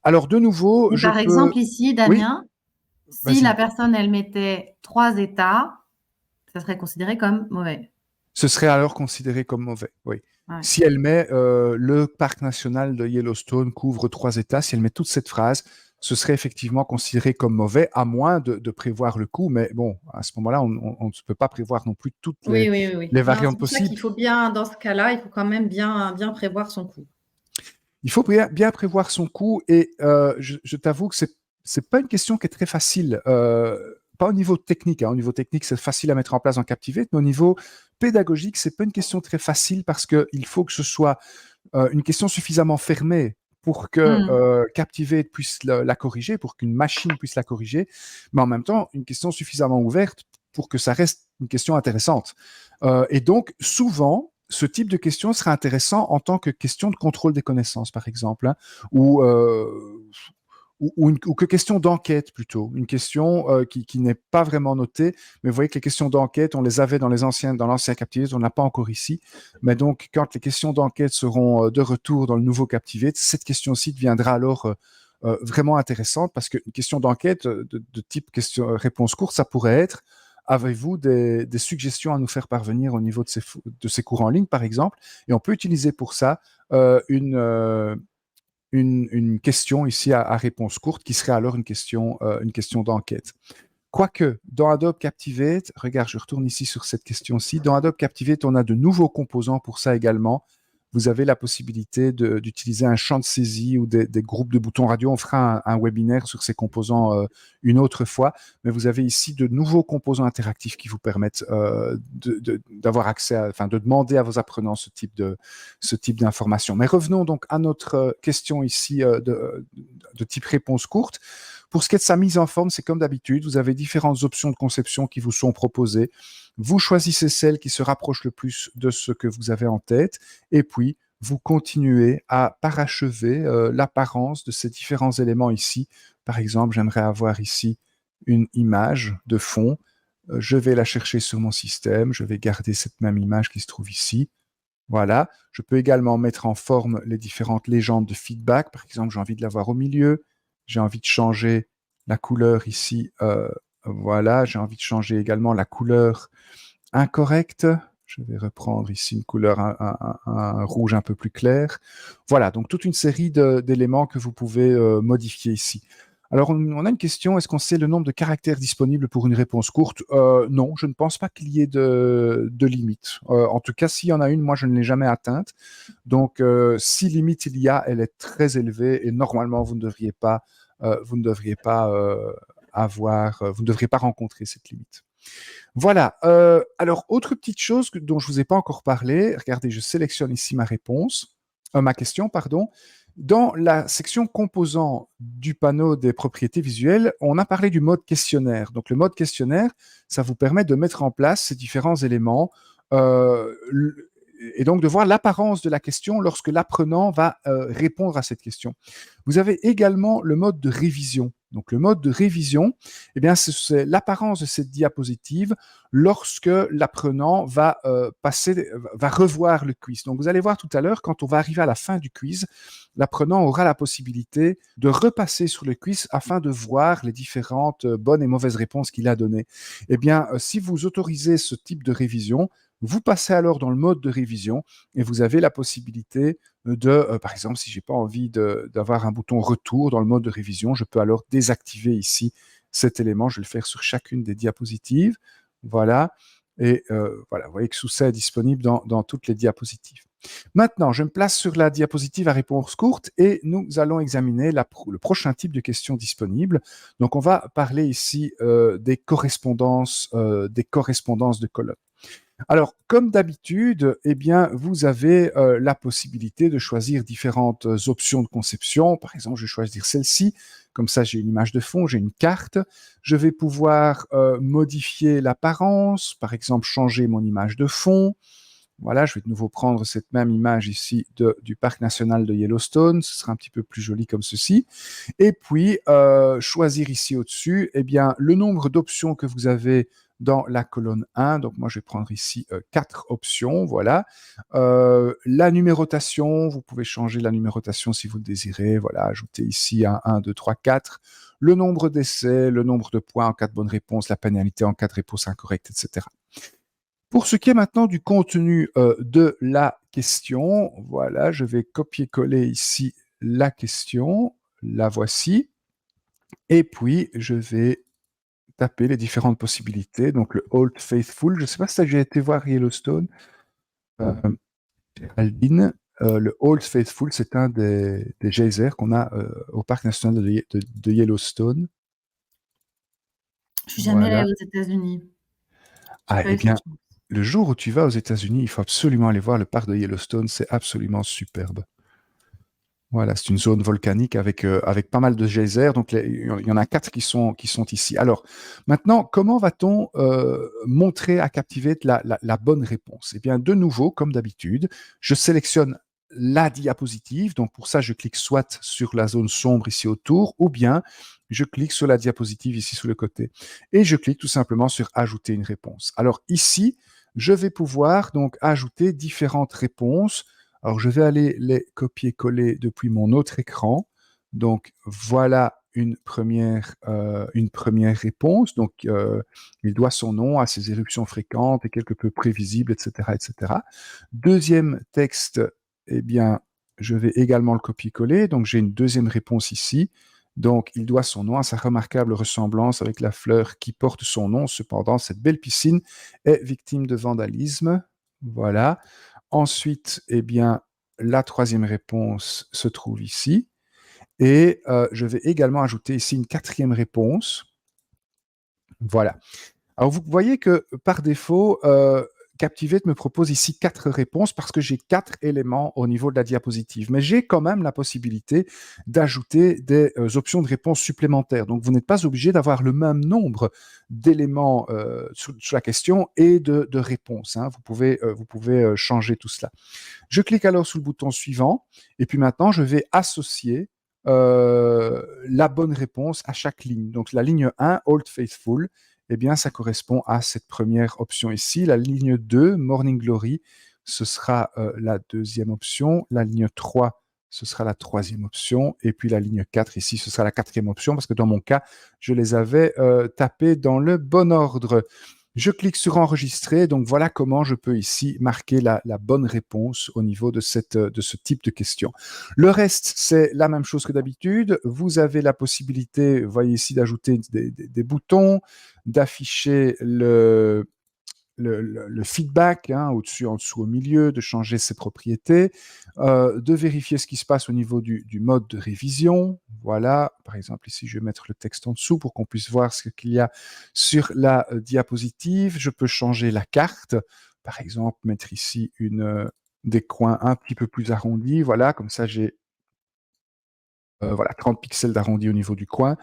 Alors, de nouveau, Et je par peux... exemple, ici, Oui, Damien, si vas-y. la personne, elle mettait 3 états, ça serait considéré comme mauvais. Ce serait alors considéré comme mauvais, oui. Ouais. Si elle met le parc national de Yellowstone couvre 3 États, si elle met toute cette phrase, ce serait effectivement considéré comme mauvais, à moins de prévoir le coup. Mais bon, à ce moment-là, on ne peut pas prévoir non plus toutes Oui, oui, oui, oui. les Non, variantes c'est pour ça qu'il possibles. faut bien, dans ce cas-là, il faut quand même bien prévoir son coût. Il faut bien prévoir son coût et je t'avoue que c'est pas une question qui est très facile. Pas au niveau technique. Au niveau technique, c'est facile à mettre en place en Captivate, mais au niveau pédagogique, c'est pas une question très facile parce qu'il faut que ce soit une question suffisamment fermée pour que Captivate puisse la corriger, pour qu'une machine puisse la corriger, mais en même temps, une question suffisamment ouverte pour que ça reste une question intéressante. Et donc, souvent, ce type de question sera intéressant en tant que question de contrôle des connaissances, par exemple, hein, ou que question d'enquête plutôt, une question qui n'est pas vraiment notée, mais vous voyez que les questions d'enquête, on les avait dans l'ancien Captivate, on n'a pas encore ici, mais donc quand les questions d'enquête seront de retour dans le nouveau Captivate, cette question-ci deviendra alors vraiment intéressante parce qu'une question d'enquête de type réponse courte, ça pourrait être: avez-vous des suggestions à nous faire parvenir au niveau de ces cours en ligne, par exemple? Et on peut utiliser pour ça une question ici à réponse courte qui serait alors une question d'enquête. Quoique, dans Adobe Captivate, regarde, je retourne ici sur cette question-ci, dans Adobe Captivate, on a de nouveaux composants pour ça également. Vous avez la possibilité d'utiliser un champ de saisie ou des groupes de boutons radio. On fera un webinaire sur ces composants une autre fois, mais vous avez ici de nouveaux composants interactifs qui vous permettent d'avoir accès, enfin de demander à vos apprenants ce type d'informations. Mais revenons donc à notre question ici de type réponse courte. Pour ce qui est de sa mise en forme, c'est comme d'habitude, vous avez différentes options de conception qui vous sont proposées. Vous choisissez celle qui se rapproche le plus de ce que vous avez en tête, et puis vous continuez à parachever l'apparence de ces différents éléments ici. Par exemple, j'aimerais avoir ici une image de fond. Je vais la chercher sur mon système, je vais garder cette même image qui se trouve ici. Voilà. Je peux également mettre en forme les différentes légendes de feedback. Par exemple, j'ai envie de l'avoir au milieu. J'ai envie de changer la couleur ici. Voilà. J'ai envie de changer également la couleur incorrecte. Je vais reprendre ici une couleur, un rouge un peu plus clair. Voilà. Donc, toute une série d'éléments que vous pouvez modifier ici. Alors, on a une question. Est-ce qu'on sait le nombre de caractères disponibles pour une réponse courte? Non, je ne pense pas qu'il y ait de limite. En tout cas, s'il y en a une, moi, je ne l'ai jamais atteinte. Donc, si limite il y a, elle est très élevée et normalement, vous ne devriez pas, vous ne devriez pas rencontrer cette limite. Voilà. Alors, autre petite chose dont je ne vous ai pas encore parlé. Regardez, je sélectionne ici ma question, pardon. Dans la section composants du panneau des propriétés visuelles, on a parlé du mode questionnaire. Donc, le mode questionnaire, ça vous permet de mettre en place ces différents éléments et donc de voir l'apparence de la question lorsque l'apprenant va répondre à cette question. Vous avez également le mode de révision. Donc, le mode de révision, eh bien, c'est l'apparence de cette diapositive lorsque l'apprenant va revoir le quiz. Donc, vous allez voir tout à l'heure, quand on va arriver à la fin du quiz, l'apprenant aura la possibilité de repasser sur le quiz afin de voir les différentes bonnes et mauvaises réponses qu'il a données. Eh bien, si vous autorisez ce type de révision, vous passez alors dans le mode de révision et vous avez la possibilité par exemple, si j'ai pas envie d'avoir un bouton retour dans le mode de révision, je peux alors désactiver ici cet élément. Je vais le faire sur chacune des diapositives. Voilà. Et voilà, vous voyez que tout ça est disponible dans toutes les diapositives. Maintenant, je me place sur la diapositive à réponse courte et nous allons examiner le prochain type de questions disponibles. Donc, on va parler ici des correspondances de colonnes. Alors, comme d'habitude, eh bien, vous avez la possibilité de choisir différentes options de conception. Par exemple, je vais choisir celle-ci. Comme ça, j'ai une image de fond, j'ai une carte. Je vais pouvoir modifier l'apparence, par exemple, changer mon image de fond. Voilà, je vais de nouveau prendre cette même image ici du parc national de Yellowstone. Ce sera un petit peu plus joli comme ceci. Et puis, choisir ici au-dessus, eh bien, le nombre d'options que vous avez dans la colonne 1. Donc, moi, je vais prendre ici 4 options. Voilà. La numérotation, vous pouvez changer la numérotation si vous le désirez. Voilà, ajouter ici un 1, 2, 3, 4. Le nombre d'essais, le nombre de points en cas de bonne réponse, la pénalité en cas de réponse incorrecte, etc. Pour ce qui est maintenant du contenu de la question, voilà, je vais copier-coller ici la question. La voici. Et puis, je vais taper les différentes possibilités. Donc, le Old Faithful. Je ne sais pas si tu as déjà été voir Yellowstone. Géraldine, le Old Faithful, c'est un des geysers qu'on a au parc national de Yellowstone. Je suis jamais Voilà. allée aux États-Unis. Ah, eh bien, le jour où tu vas aux États-Unis, il faut absolument aller voir le parc de Yellowstone. C'est absolument superbe. Voilà, c'est une zone volcanique avec pas mal de geysers. Donc, il y en a 4 qui sont ici. Alors, maintenant, comment va-t-on montrer à Captivate la bonne réponse? Eh bien, de nouveau, comme d'habitude, je sélectionne la diapositive. Donc, pour ça, je clique soit sur la zone sombre ici autour, ou bien je clique sur la diapositive ici sur le côté. Et je clique tout simplement sur Ajouter une réponse. Alors, ici, je vais pouvoir donc ajouter différentes réponses. Alors, je vais aller les copier-coller depuis mon autre écran. Donc, voilà une première réponse. Donc, il doit son nom à ses éruptions fréquentes et quelque peu prévisibles, etc., etc. Deuxième texte, eh bien, je vais également le copier-coller. Donc, j'ai une deuxième réponse ici. Donc, il doit son nom à sa remarquable ressemblance avec la fleur qui porte son nom. Cependant, cette belle piscine est victime de vandalisme. Voilà. Ensuite, eh bien, la troisième réponse se trouve ici. Et je vais également ajouter ici une quatrième réponse. Voilà. Alors, vous voyez que par défaut, Captivate me propose ici 4 réponses parce que j'ai 4 éléments au niveau de la diapositive. Mais j'ai quand même la possibilité d'ajouter des options de réponse supplémentaires. Donc, vous n'êtes pas obligé d'avoir le même nombre d'éléments sur la question et de réponses. Hein. Vous pouvez changer tout cela. Je clique alors sur le bouton suivant et puis maintenant, je vais associer la bonne réponse à chaque ligne. Donc, la ligne 1, Old Faithful, eh bien, ça correspond à cette première option ici. La ligne 2, Morning Glory, ce sera la deuxième option. La ligne 3, ce sera la troisième option. Et puis la ligne 4, ici, ce sera la quatrième option, parce que dans mon cas, je les avais tapés dans le bon ordre. Je clique sur enregistrer, donc voilà comment je peux ici marquer la bonne réponse au niveau de ce type de question. Le reste, c'est la même chose que d'habitude. Vous avez la possibilité, vous voyez ici, d'ajouter des boutons, d'afficher le feedback, au-dessus, en dessous, au milieu, de changer ses propriétés, de vérifier ce qui se passe au niveau du mode de révision. Voilà, par exemple, ici, je vais mettre le texte en dessous pour qu'on puisse voir ce qu'il y a sur la diapositive. Je peux changer la carte, par exemple, mettre ici des coins un petit peu plus arrondis. Voilà, comme ça, j'ai 30 pixels d'arrondi au niveau du coin.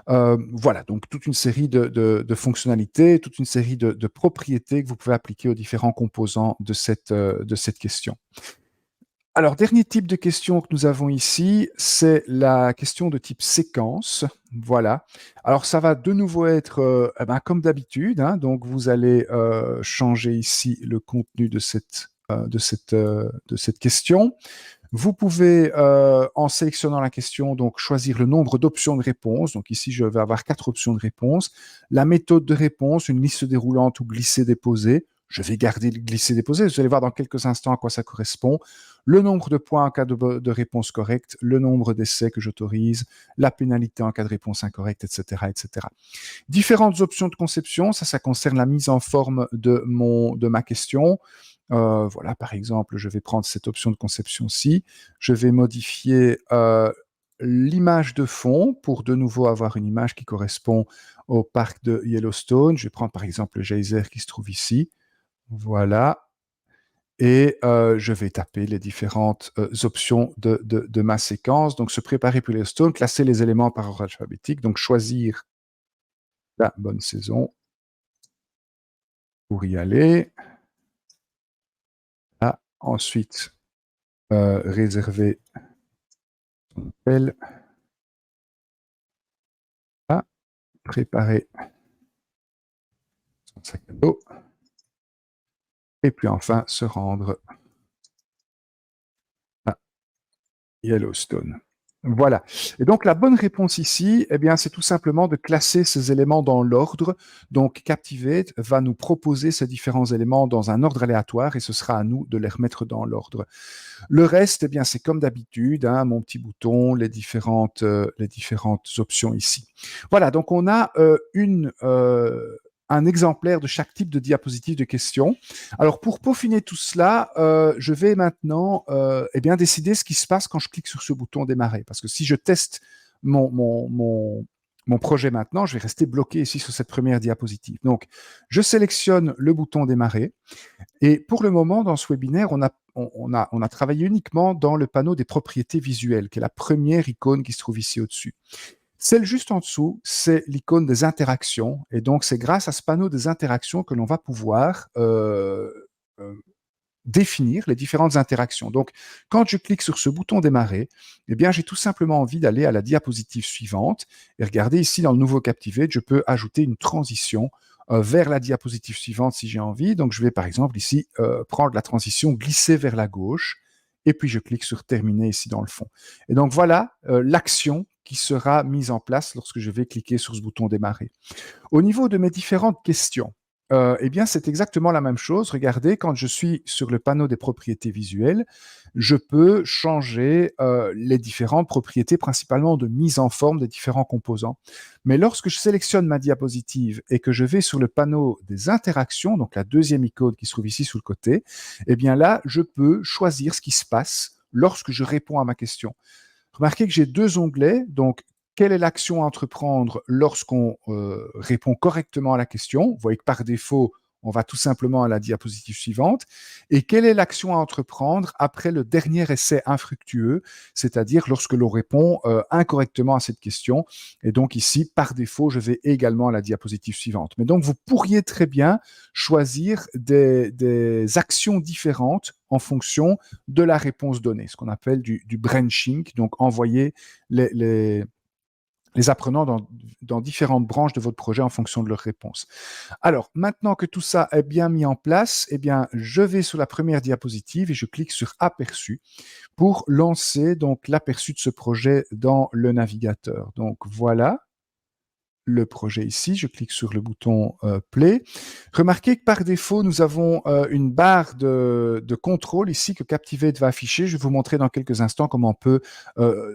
Voilà, donc toute une série de fonctionnalités, toute une série de propriétés que vous pouvez appliquer aux différents composants de cette question. Alors, dernier type de question que nous avons ici, c'est la question de type séquence. Voilà. Alors, ça va de nouveau être comme d'habitude. Donc, vous allez changer ici le contenu de cette question. Vous pouvez, en sélectionnant la question, donc choisir le nombre d'options de réponse. Donc ici, je vais avoir 4 options de réponse. La méthode de réponse, une liste déroulante ou glisser-déposer. Je vais garder le glisser-déposer. Vous allez voir dans quelques instants à quoi ça correspond. Le nombre de points en cas de réponse correcte, le nombre d'essais que j'autorise, la pénalité en cas de réponse incorrecte, etc., etc. Différentes options de conception. Ça concerne la mise en forme de ma question. Voilà, par exemple, je vais prendre cette option de conception-ci. Je vais modifier l'image de fond pour de nouveau avoir une image qui correspond au parc de Yellowstone. Je vais prendre par exemple le geyser qui se trouve ici. Voilà. Et je vais taper les différentes options de ma séquence. Donc, se préparer pour Yellowstone, classer les éléments par ordre alphabétique. Donc, choisir la bonne saison pour y aller. Ah, ensuite, réserver son appel. Ah, préparer son sac à dos. Et puis enfin, se rendre à Yellowstone. Voilà. Et donc, la bonne réponse ici, eh bien, c'est tout simplement de classer ces éléments dans l'ordre. Donc, Captivate va nous proposer ces différents éléments dans un ordre aléatoire et ce sera à nous de les remettre dans l'ordre. Le reste, eh bien, c'est comme d'habitude, mon petit bouton, les différentes options ici. Voilà. Donc, on a un exemplaire de chaque type de diapositive de questions. Alors, pour peaufiner tout cela, je vais maintenant décider ce qui se passe quand je clique sur ce bouton démarrer. Parce que si je teste mon projet maintenant, je vais rester bloqué ici sur cette première diapositive. Donc, je sélectionne le bouton démarrer. Et pour le moment, dans ce webinaire, on a travaillé uniquement dans le panneau des propriétés visuelles, qui est la première icône qui se trouve ici au-dessus. Celle juste en dessous, c'est l'icône des interactions. Et donc, c'est grâce à ce panneau des interactions que l'on va pouvoir définir les différentes interactions. Donc, quand je clique sur ce bouton démarrer, eh bien, j'ai tout simplement envie d'aller à la diapositive suivante. Et regardez ici, dans le nouveau Captivate, je peux ajouter une transition vers la diapositive suivante si j'ai envie. Donc, je vais par exemple ici prendre la transition glisser vers la gauche. Et puis, je clique sur terminer ici dans le fond. Et donc, voilà l'action qui sera mise en place lorsque je vais cliquer sur ce bouton démarrer. Au niveau de mes différentes questions, eh bien, c'est exactement la même chose. Regardez, quand je suis sur le panneau des propriétés visuelles, je peux changer les différentes propriétés, principalement de mise en forme des différents composants. Mais lorsque je sélectionne ma diapositive et que je vais sur le panneau des interactions, donc la deuxième icône qui se trouve ici sous le côté, eh bien là, je peux choisir ce qui se passe lorsque je réponds à ma question. Remarquez que j'ai 2 onglets, donc quelle est l'action à entreprendre lorsqu'on répond correctement à la question? Vous voyez que par défaut, on va tout simplement à la diapositive suivante. Et quelle est l'action à entreprendre après le dernier essai infructueux, c'est-à-dire lorsque l'on répond incorrectement à cette question. Et donc ici, par défaut, je vais également à la diapositive suivante. Mais donc, vous pourriez très bien choisir des actions différentes en fonction de la réponse donnée, ce qu'on appelle du branching, donc envoyer les les apprenants dans différentes branches de votre projet en fonction de leurs réponses. Alors, maintenant que tout ça est bien mis en place, eh bien, je vais sur la première diapositive et je clique sur Aperçu pour lancer donc l'aperçu de ce projet dans le navigateur. Donc, voilà le projet ici, je clique sur le bouton Play. Remarquez que par défaut, nous avons une barre de contrôle ici que Captivate va afficher. Je vais vous montrer dans quelques instants comment on peut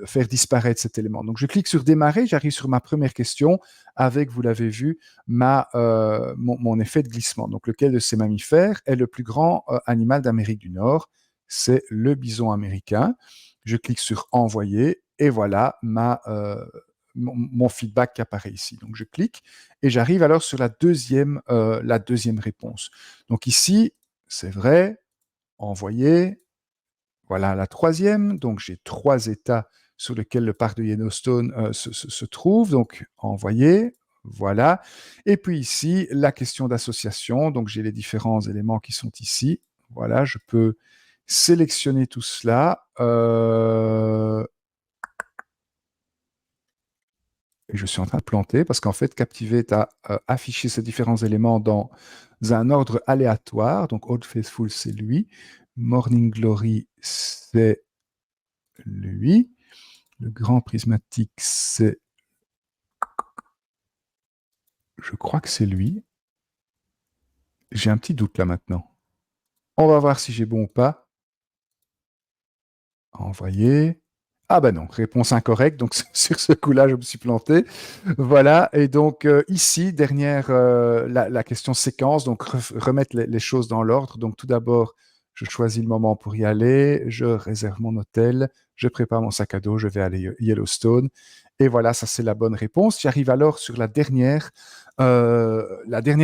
faire disparaître cet élément. Donc, je clique sur Démarrer, j'arrive sur ma première question avec, vous l'avez vu, mon effet de glissement. Donc, lequel de ces mammifères est le plus grand animal d'Amérique du Nord? C'est le bison américain. Je clique sur Envoyer et voilà mon feedback qui apparaît ici. Donc, je clique et j'arrive alors sur la deuxième réponse. Donc ici, c'est vrai, envoyer. Voilà la troisième. Donc, j'ai 3 États sur lesquels le parc de Yellowstone se trouve. Donc, envoyer. Voilà. Et puis ici, la question d'association. Donc, j'ai les différents éléments qui sont ici. Voilà, je peux sélectionner tout cela. Et je suis en train de planter parce qu'en fait, Captivate a affiché ces différents éléments dans un ordre aléatoire. Donc, Old Faithful, c'est lui. Morning Glory, c'est lui. Le grand prismatique, c'est... Je crois que c'est lui. J'ai un petit doute là maintenant. On va voir si j'ai bon ou pas. Envoyer. Ah ben non, réponse incorrecte. Donc sur ce coup-là, je me suis planté. Voilà. Et donc ici, dernière, la question séquence. Donc remettre les choses dans l'ordre. Donc tout d'abord, je choisis le moment pour y aller. Je réserve mon hôtel. Je prépare mon sac à dos. Je vais aller Yellowstone. Et voilà, ça c'est la bonne réponse. J'arrive alors sur la dernière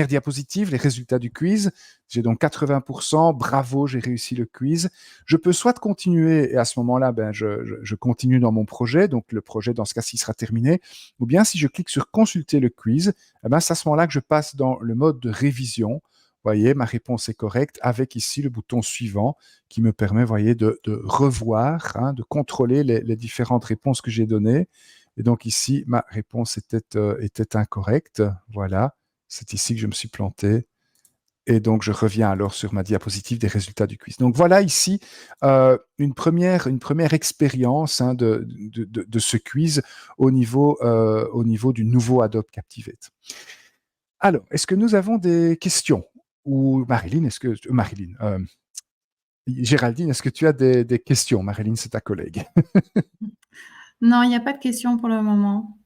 diapositive, les résultats du quiz. J'ai donc 80%. Bravo, j'ai réussi le quiz. Je peux soit continuer et à ce moment-là, ben, je continue dans mon projet. Donc le projet, dans ce cas-ci, sera terminé. Ou bien si je clique sur consulter le quiz, eh ben, c'est à ce moment-là que je passe dans le mode de révision. Vous voyez, ma réponse est correcte avec ici le bouton suivant qui me permet, voyez, de revoir, hein, de contrôler les différentes réponses que j'ai données. Et donc ici, ma réponse était incorrecte. Voilà, c'est ici que je me suis planté. Et donc, je reviens alors sur ma diapositive des résultats du quiz. Donc, voilà ici une première expérience, hein, de ce quiz au niveau du nouveau Adobe Captivate. Alors, est-ce que nous avons des questions? Ou Marilyn, Géraldine, est-ce que tu as des questions? Marilyn, c'est ta collègue. Non, il n'y a pas de questions pour le moment.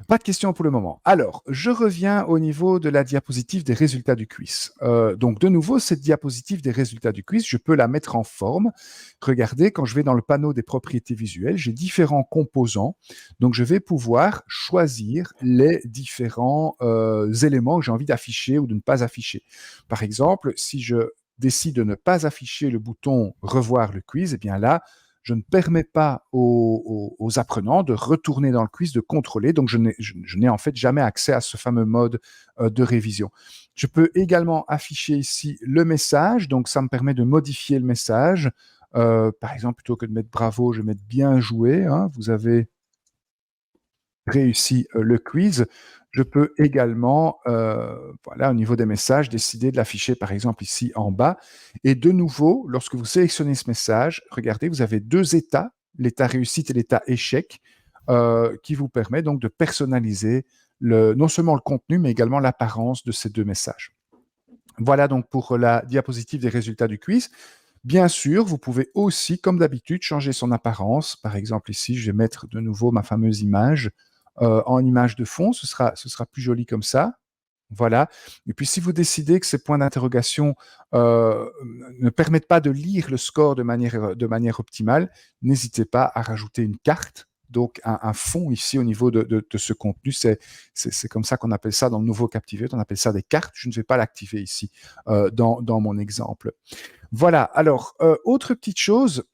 Pas de questions pour le moment. Alors, je reviens au niveau de la diapositive des résultats du quiz. Donc, de nouveau, cette diapositive des résultats du quiz, je peux la mettre en forme. Regardez, quand je vais dans le panneau des propriétés visuelles, j'ai différents composants. Donc, je vais pouvoir choisir les différents éléments que j'ai envie d'afficher ou de ne pas afficher. Par exemple, si je décide de ne pas afficher le bouton « Revoir le quiz », eh bien là, je ne permets pas aux apprenants de retourner dans le quiz, de contrôler. Donc, je n'ai en fait jamais accès à ce fameux mode de révision. Je peux également afficher ici le message. Donc, ça me permet de modifier le message. Par exemple, plutôt que de mettre bravo, je vais mettre bien joué. Hein, vous avez réussi le quiz. Je peux également, voilà, au niveau des messages, décider de l'afficher, par exemple, ici en bas. Et de nouveau, lorsque vous sélectionnez ce message, regardez, vous avez 2 états, l'état réussite et l'état échec, qui vous permet donc de personnaliser non seulement le contenu, mais également l'apparence de ces 2 messages. Voilà donc pour la diapositive des résultats du quiz. Bien sûr, vous pouvez aussi, comme d'habitude, changer son apparence. Par exemple, ici, je vais mettre de nouveau ma fameuse image en image de fond. Ce sera plus joli comme ça. Voilà. Et puis, si vous décidez que ces points d'interrogation ne permettent pas de lire le score de manière optimale, n'hésitez pas à rajouter une carte, donc un fond ici au niveau de ce contenu. C'est comme ça qu'on appelle ça dans le nouveau Captivate. On appelle ça des cartes. Je ne vais pas l'activer ici dans mon exemple. Voilà. Alors, autre petite chose.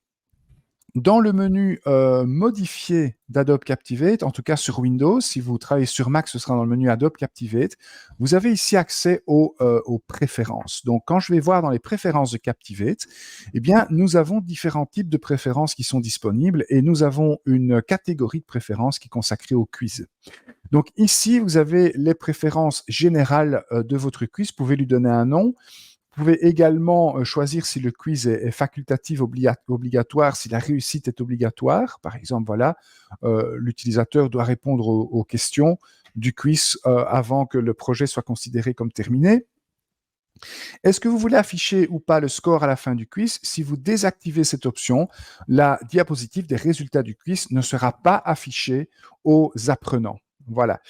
Dans le menu modifier d'Adobe Captivate, en tout cas sur Windows, si vous travaillez sur Mac, ce sera dans le menu Adobe Captivate, vous avez ici accès aux préférences. Donc, quand je vais voir dans les préférences de Captivate, eh bien, nous avons différents types de préférences qui sont disponibles et nous avons une catégorie de préférences qui est consacrée au quiz. Donc ici, vous avez les préférences générales de votre quiz. Vous pouvez lui donner un nom. Vous pouvez également choisir si le quiz est facultatif, obligatoire, si la réussite est obligatoire. Par exemple, voilà, l'utilisateur doit répondre aux questions du quiz avant que le projet soit considéré comme terminé. Est-ce que vous voulez afficher ou pas le score à la fin du quiz? Si vous désactivez cette option, la diapositive des résultats du quiz ne sera pas affichée aux apprenants. Voilà.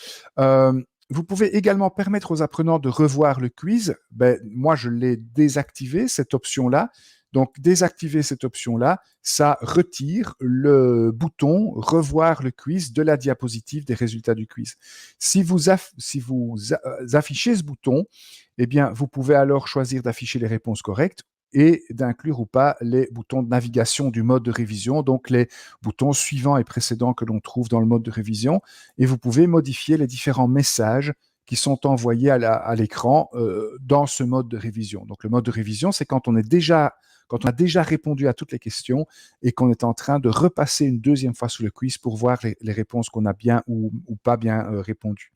Vous pouvez également permettre aux apprenants de revoir le quiz. Moi, je l'ai désactivé, cette option-là. Donc, désactiver cette option-là, ça retire le bouton « Revoir le quiz » de la diapositive des résultats du quiz. Si vous affichez ce bouton, eh bien, vous pouvez alors choisir d'afficher les réponses correctes et d'inclure ou pas les boutons de navigation du mode de révision, donc les boutons suivants et précédents que l'on trouve dans le mode de révision. Et vous pouvez modifier les différents messages qui sont envoyés à l'écran dans ce mode de révision. Donc, le mode de révision, c'est quand on a déjà répondu à toutes les questions et qu'on est en train de repasser une deuxième fois sur le quiz pour voir les réponses qu'on a bien ou pas bien répondues.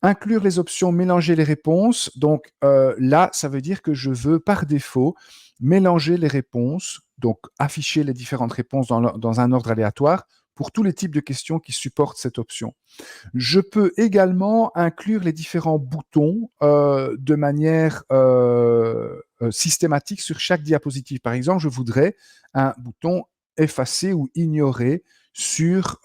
Inclure les options mélanger les réponses. Donc là, ça veut dire que je veux par défaut mélanger les réponses, donc afficher les différentes réponses dans un ordre aléatoire pour tous les types de questions qui supportent cette option. Je peux également inclure les différents boutons de manière systématique sur chaque diapositive. Par exemple, je voudrais un bouton effacer ou ignorer sur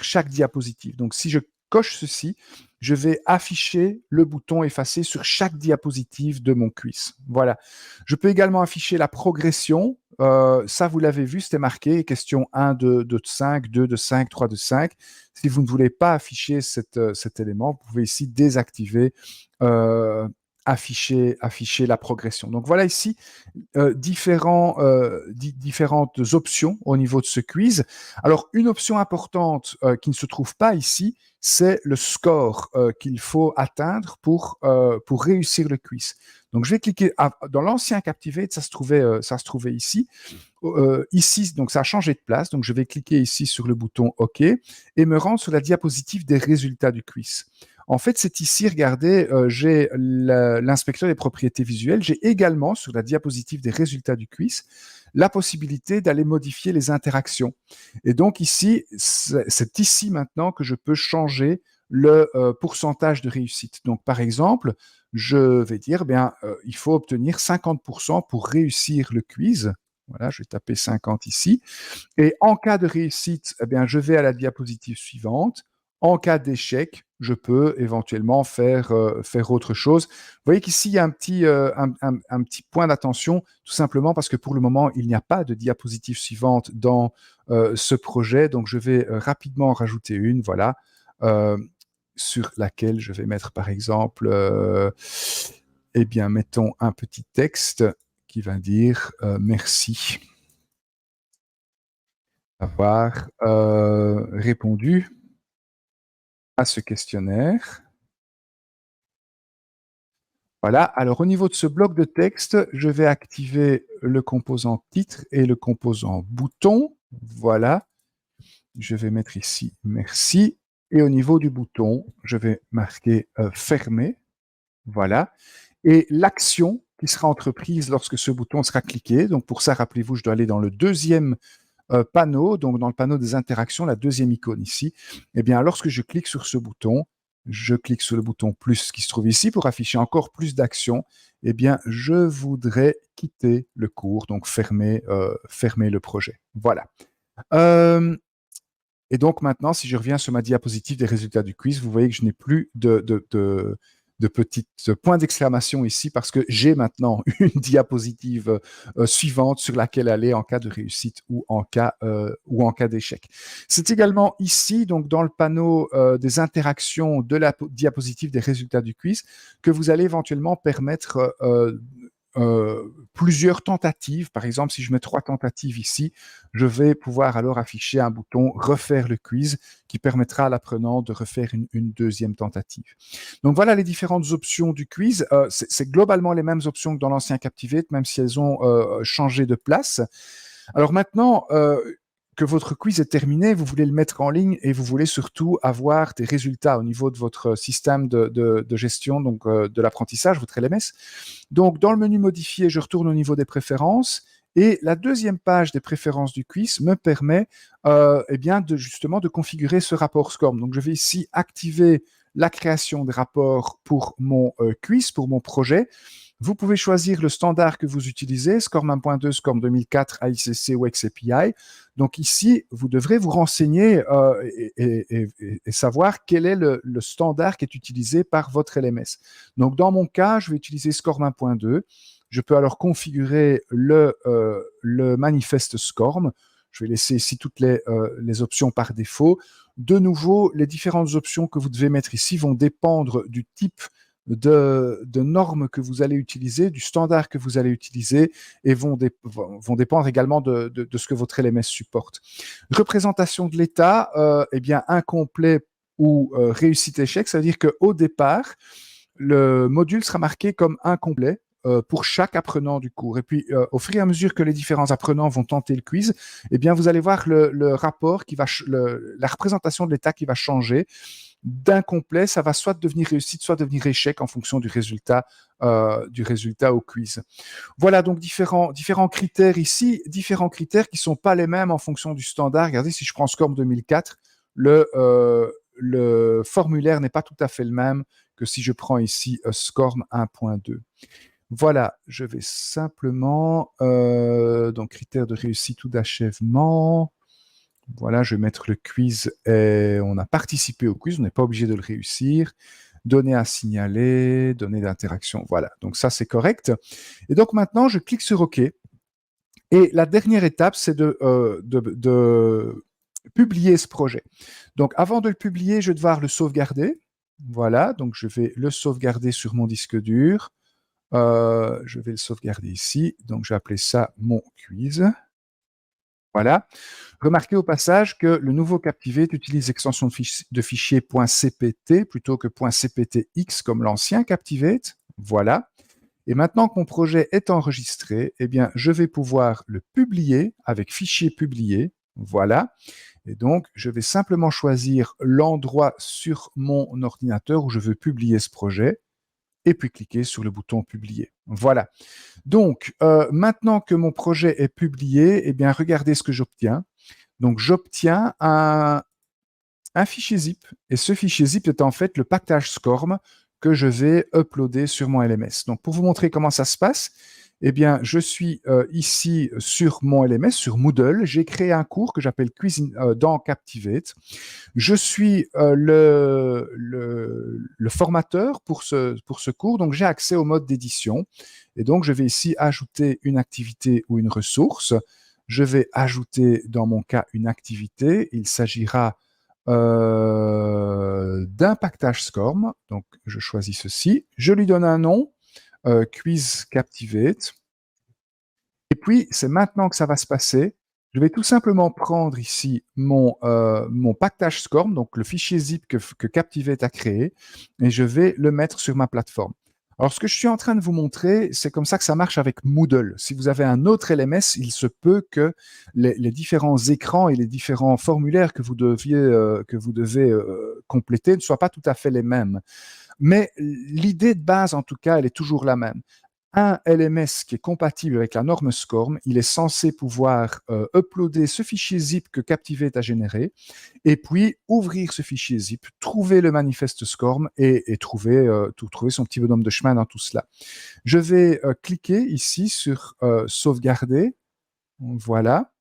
chaque diapositive. Donc, si je coche ceci, je vais afficher le bouton effacer sur chaque diapositive de mon quiz. Voilà. Je peux également afficher la progression. Ça, vous l'avez vu, c'était marqué question 1 de 5, 2 de 5, 3 de 5. Si vous ne voulez pas afficher cet élément, vous pouvez ici désactiver afficher la progression. Donc voilà ici différentes options au niveau de ce quiz. Alors une option importante qui ne se trouve pas ici, c'est le score qu'il faut atteindre pour réussir le quiz. Donc je vais cliquer dans l'ancien Captivate, ça se trouvait ici. Ici, donc ça a changé de place, donc je vais cliquer ici sur le bouton OK et me rendre sur la diapositive des résultats du quiz. En fait, c'est ici, regardez, j'ai l'inspecteur des propriétés visuelles. J'ai également, sur la diapositive des résultats du quiz, la possibilité d'aller modifier les interactions. Et donc ici, c'est ici maintenant que je peux changer le pourcentage de réussite. Donc, par exemple, je vais dire, il faut obtenir 50% pour réussir le quiz. Voilà, je vais taper 50 ici. Et en cas de réussite, je vais à la diapositive suivante. En cas d'échec, je peux éventuellement faire autre chose. Vous voyez qu'ici, il y a un petit point d'attention, tout simplement parce que pour le moment, il n'y a pas de diapositive suivante dans ce projet. Donc, je vais rapidement en rajouter une, voilà, sur laquelle je vais mettre, par exemple, mettons un petit texte qui va dire merci d'avoir répondu à ce questionnaire. Voilà, alors au niveau de ce bloc de texte, je vais activer le composant titre et le composant bouton. Voilà, je vais mettre ici merci. Et au niveau du bouton, je vais marquer fermer. Voilà, et l'action qui sera entreprise lorsque ce bouton sera cliqué. Donc pour ça, rappelez-vous, je dois aller dans le deuxième panneau, donc dans le panneau des interactions, la deuxième icône ici. Eh bien, lorsque je clique sur ce bouton, je clique sur le bouton plus qui se trouve ici pour afficher encore plus d'actions. Eh bien, je voudrais quitter le cours, donc fermer le projet. Voilà. Et donc maintenant, si je reviens sur ma diapositive des résultats du quiz, vous voyez que je n'ai plus de petits points d'exclamation ici parce que j'ai maintenant une diapositive suivante sur laquelle aller en cas de réussite ou en cas d'échec. C'est également ici, donc dans le panneau des interactions de la diapositive des résultats du quiz, que vous allez éventuellement permettre plusieurs tentatives. Par exemple, si je mets 3 tentatives ici, je vais pouvoir alors afficher un bouton refaire le quiz qui permettra à l'apprenant de refaire une deuxième tentative. Donc voilà les différentes options du quiz. C'est globalement les mêmes options que dans l'ancien Captivate, même si elles ont changé de place. Alors maintenant que votre quiz est terminé, vous voulez le mettre en ligne et vous voulez surtout avoir des résultats au niveau de votre système de gestion donc, de l'apprentissage, votre LMS. Donc, dans le menu modifier, je retourne au niveau des préférences et la deuxième page des préférences du quiz me permet eh bien justement de configurer ce rapport SCORM. Donc, je vais ici activer la création des rapports pour mon quiz, pour mon projet. Vous pouvez choisir le standard que vous utilisez, SCORM 1.2, SCORM 2004, AICC ou XAPI. Donc ici, vous devrez vous renseigner et savoir quel est le standard qui est utilisé par votre LMS. Donc dans mon cas, je vais utiliser SCORM 1.2. Je peux alors configurer le manifeste SCORM. Je vais laisser ici toutes les options par défaut. De nouveau, les différentes options que vous devez mettre ici vont dépendre du type de normes que vous allez utiliser, du standard que vous allez utiliser et vont dépendre également de ce que votre LMS supporte. Représentation de l'état, eh bien incomplet ou réussite-échec, ça veut dire qu'au départ, le module sera marqué comme incomplet pour chaque apprenant du cours. Et puis, au fur et à mesure que les différents apprenants vont tenter le quiz, eh bien, vous allez voir le rapport qui va, la représentation de l'état qui va changer. D'incomplet, ça va soit devenir réussite, soit devenir échec en fonction du résultat au quiz. Voilà donc différents critères ici, différents critères qui ne sont pas les mêmes en fonction du standard. Regardez, si je prends SCORM 2004, le formulaire n'est pas tout à fait le même que si je prends ici SCORM 1.2. Voilà, je vais simplement, donc critères de réussite ou d'achèvement. Voilà, je vais mettre le quiz et on a participé au quiz, on n'est pas obligé de le réussir. Données à signaler, données d'interaction, voilà. Donc ça, c'est correct. Et donc maintenant, je clique sur OK. Et la dernière étape, c'est de publier ce projet. Donc avant de le publier, je vais devoir le sauvegarder. Voilà, donc je vais le sauvegarder sur mon disque dur. Je vais le sauvegarder ici. Donc je vais appeler ça mon quiz. Voilà. Remarquez au passage que le nouveau Captivate utilise l'extension de fichier .cpt plutôt que .cptx comme l'ancien Captivate. Voilà. Et maintenant que mon projet est enregistré, eh bien, je vais pouvoir le publier avec fichier publié. Voilà. Et donc, je vais simplement choisir l'endroit sur mon ordinateur où je veux publier ce projet et puis cliquer sur le bouton publier. Voilà. Donc, maintenant que mon projet est publié, eh bien, regardez ce que j'obtiens. Donc, j'obtiens un fichier zip. Et ce fichier zip est en fait le package SCORM que je vais uploader sur mon LMS. Donc, pour vous montrer comment ça se passe, eh bien, je suis ici sur mon LMS, sur Moodle. J'ai créé un cours que j'appelle Quiz dans Captivate. Je suis le formateur pour ce cours, donc j'ai accès au mode d'édition. Et donc, je vais ici ajouter une activité ou une ressource. Je vais ajouter, dans mon cas, une activité. Il s'agira d'un package SCORM. Donc, je choisis ceci. Je lui donne un nom, Quiz Captivate. Et puis, c'est maintenant que ça va se passer. Je vais tout simplement prendre ici mon package SCORM, donc le fichier zip que Captivate a créé, et je vais le mettre sur ma plateforme. Alors, ce que je suis en train de vous montrer, c'est comme ça que ça marche avec Moodle. Si vous avez un autre LMS, il se peut que les différents écrans et les différents formulaires que vous devez compléter ne soient pas tout à fait les mêmes. Mais l'idée de base, en tout cas, elle est toujours la même. Un LMS qui est compatible avec la norme SCORM, il est censé pouvoir uploader ce fichier zip que Captivate a généré, et puis ouvrir ce fichier zip, trouver le manifeste SCORM et trouver son petit bonhomme de chemin dans tout cela. Je vais cliquer ici sur sauvegarder, voilà,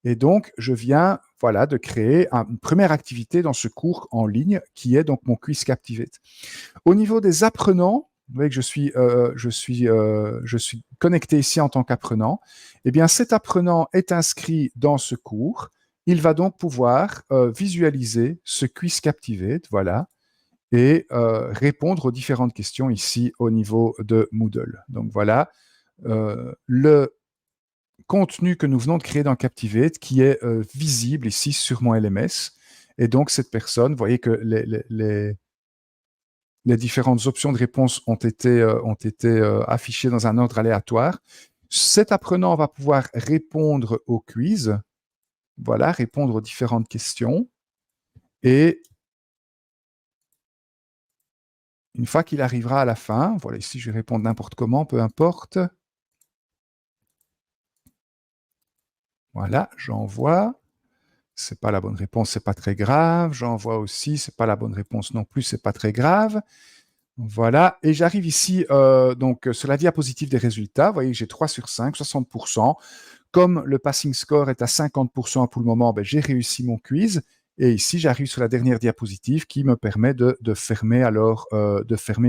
et donc je viens de créer une première activité dans ce cours en ligne qui est donc mon quiz Captivate. Au niveau des apprenants, vous voyez que je suis connecté ici en tant qu'apprenant. Eh bien, cet apprenant est inscrit dans ce cours. Il va donc pouvoir visualiser ce quiz Captivate, voilà, et répondre aux différentes questions ici au niveau de Moodle. Donc voilà, le contenu que nous venons de créer dans Captivate qui est visible ici sur mon LMS. Et donc, cette personne, vous voyez que les différentes options de réponse ont été affichées dans un ordre aléatoire. Cet apprenant va pouvoir répondre au quiz, voilà, répondre aux différentes questions. Et une fois qu'il arrivera à la fin, voilà, ici je vais répondre n'importe comment, peu importe. Voilà, j'envoie. C'est pas la bonne réponse, c'est pas très grave. J'envoie aussi, c'est pas la bonne réponse non plus, c'est pas très grave. Voilà, et j'arrive ici donc sur la diapositive des résultats. Vous voyez que j'ai 3 sur 5, 60%. Comme le passing score est à 50% pour le moment, ben, j'ai réussi mon quiz. Et ici, j'arrive sur la dernière diapositive qui me permet de fermer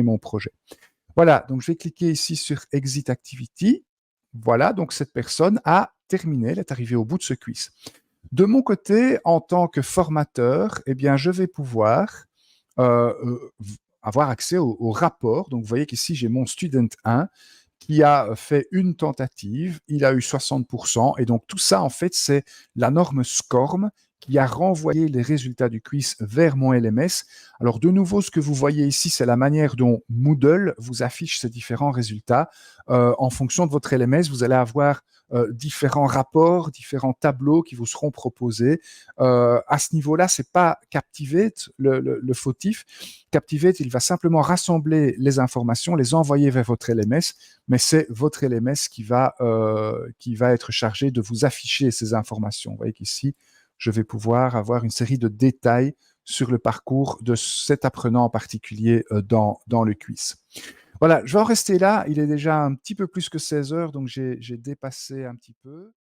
mon projet. Voilà, donc je vais cliquer ici sur Exit Activity. Voilà, donc cette personne a terminé, elle est arrivée au bout de ce quiz. De mon côté, en tant que formateur, eh bien, je vais pouvoir avoir accès au rapport. Donc, vous voyez qu'ici, j'ai mon student 1 qui a fait une tentative, il a eu 60%, et donc tout ça, en fait, c'est la norme SCORM qui a renvoyé les résultats du quiz vers mon LMS. Alors, de nouveau, ce que vous voyez ici, c'est la manière dont Moodle vous affiche ces différents résultats. En fonction de votre LMS, vous allez avoir différents rapports, différents tableaux qui vous seront proposés. À ce niveau-là, c'est pas Captivate le fautif. Captivate, il va simplement rassembler les informations, les envoyer vers votre LMS, mais c'est votre LMS qui va être chargé de vous afficher ces informations. Vous voyez qu'ici, je vais pouvoir avoir une série de détails sur le parcours de cet apprenant en particulier dans le quiz. Voilà, je vais en rester là. Il est déjà un petit peu plus que 16 heures, donc j'ai dépassé un petit peu.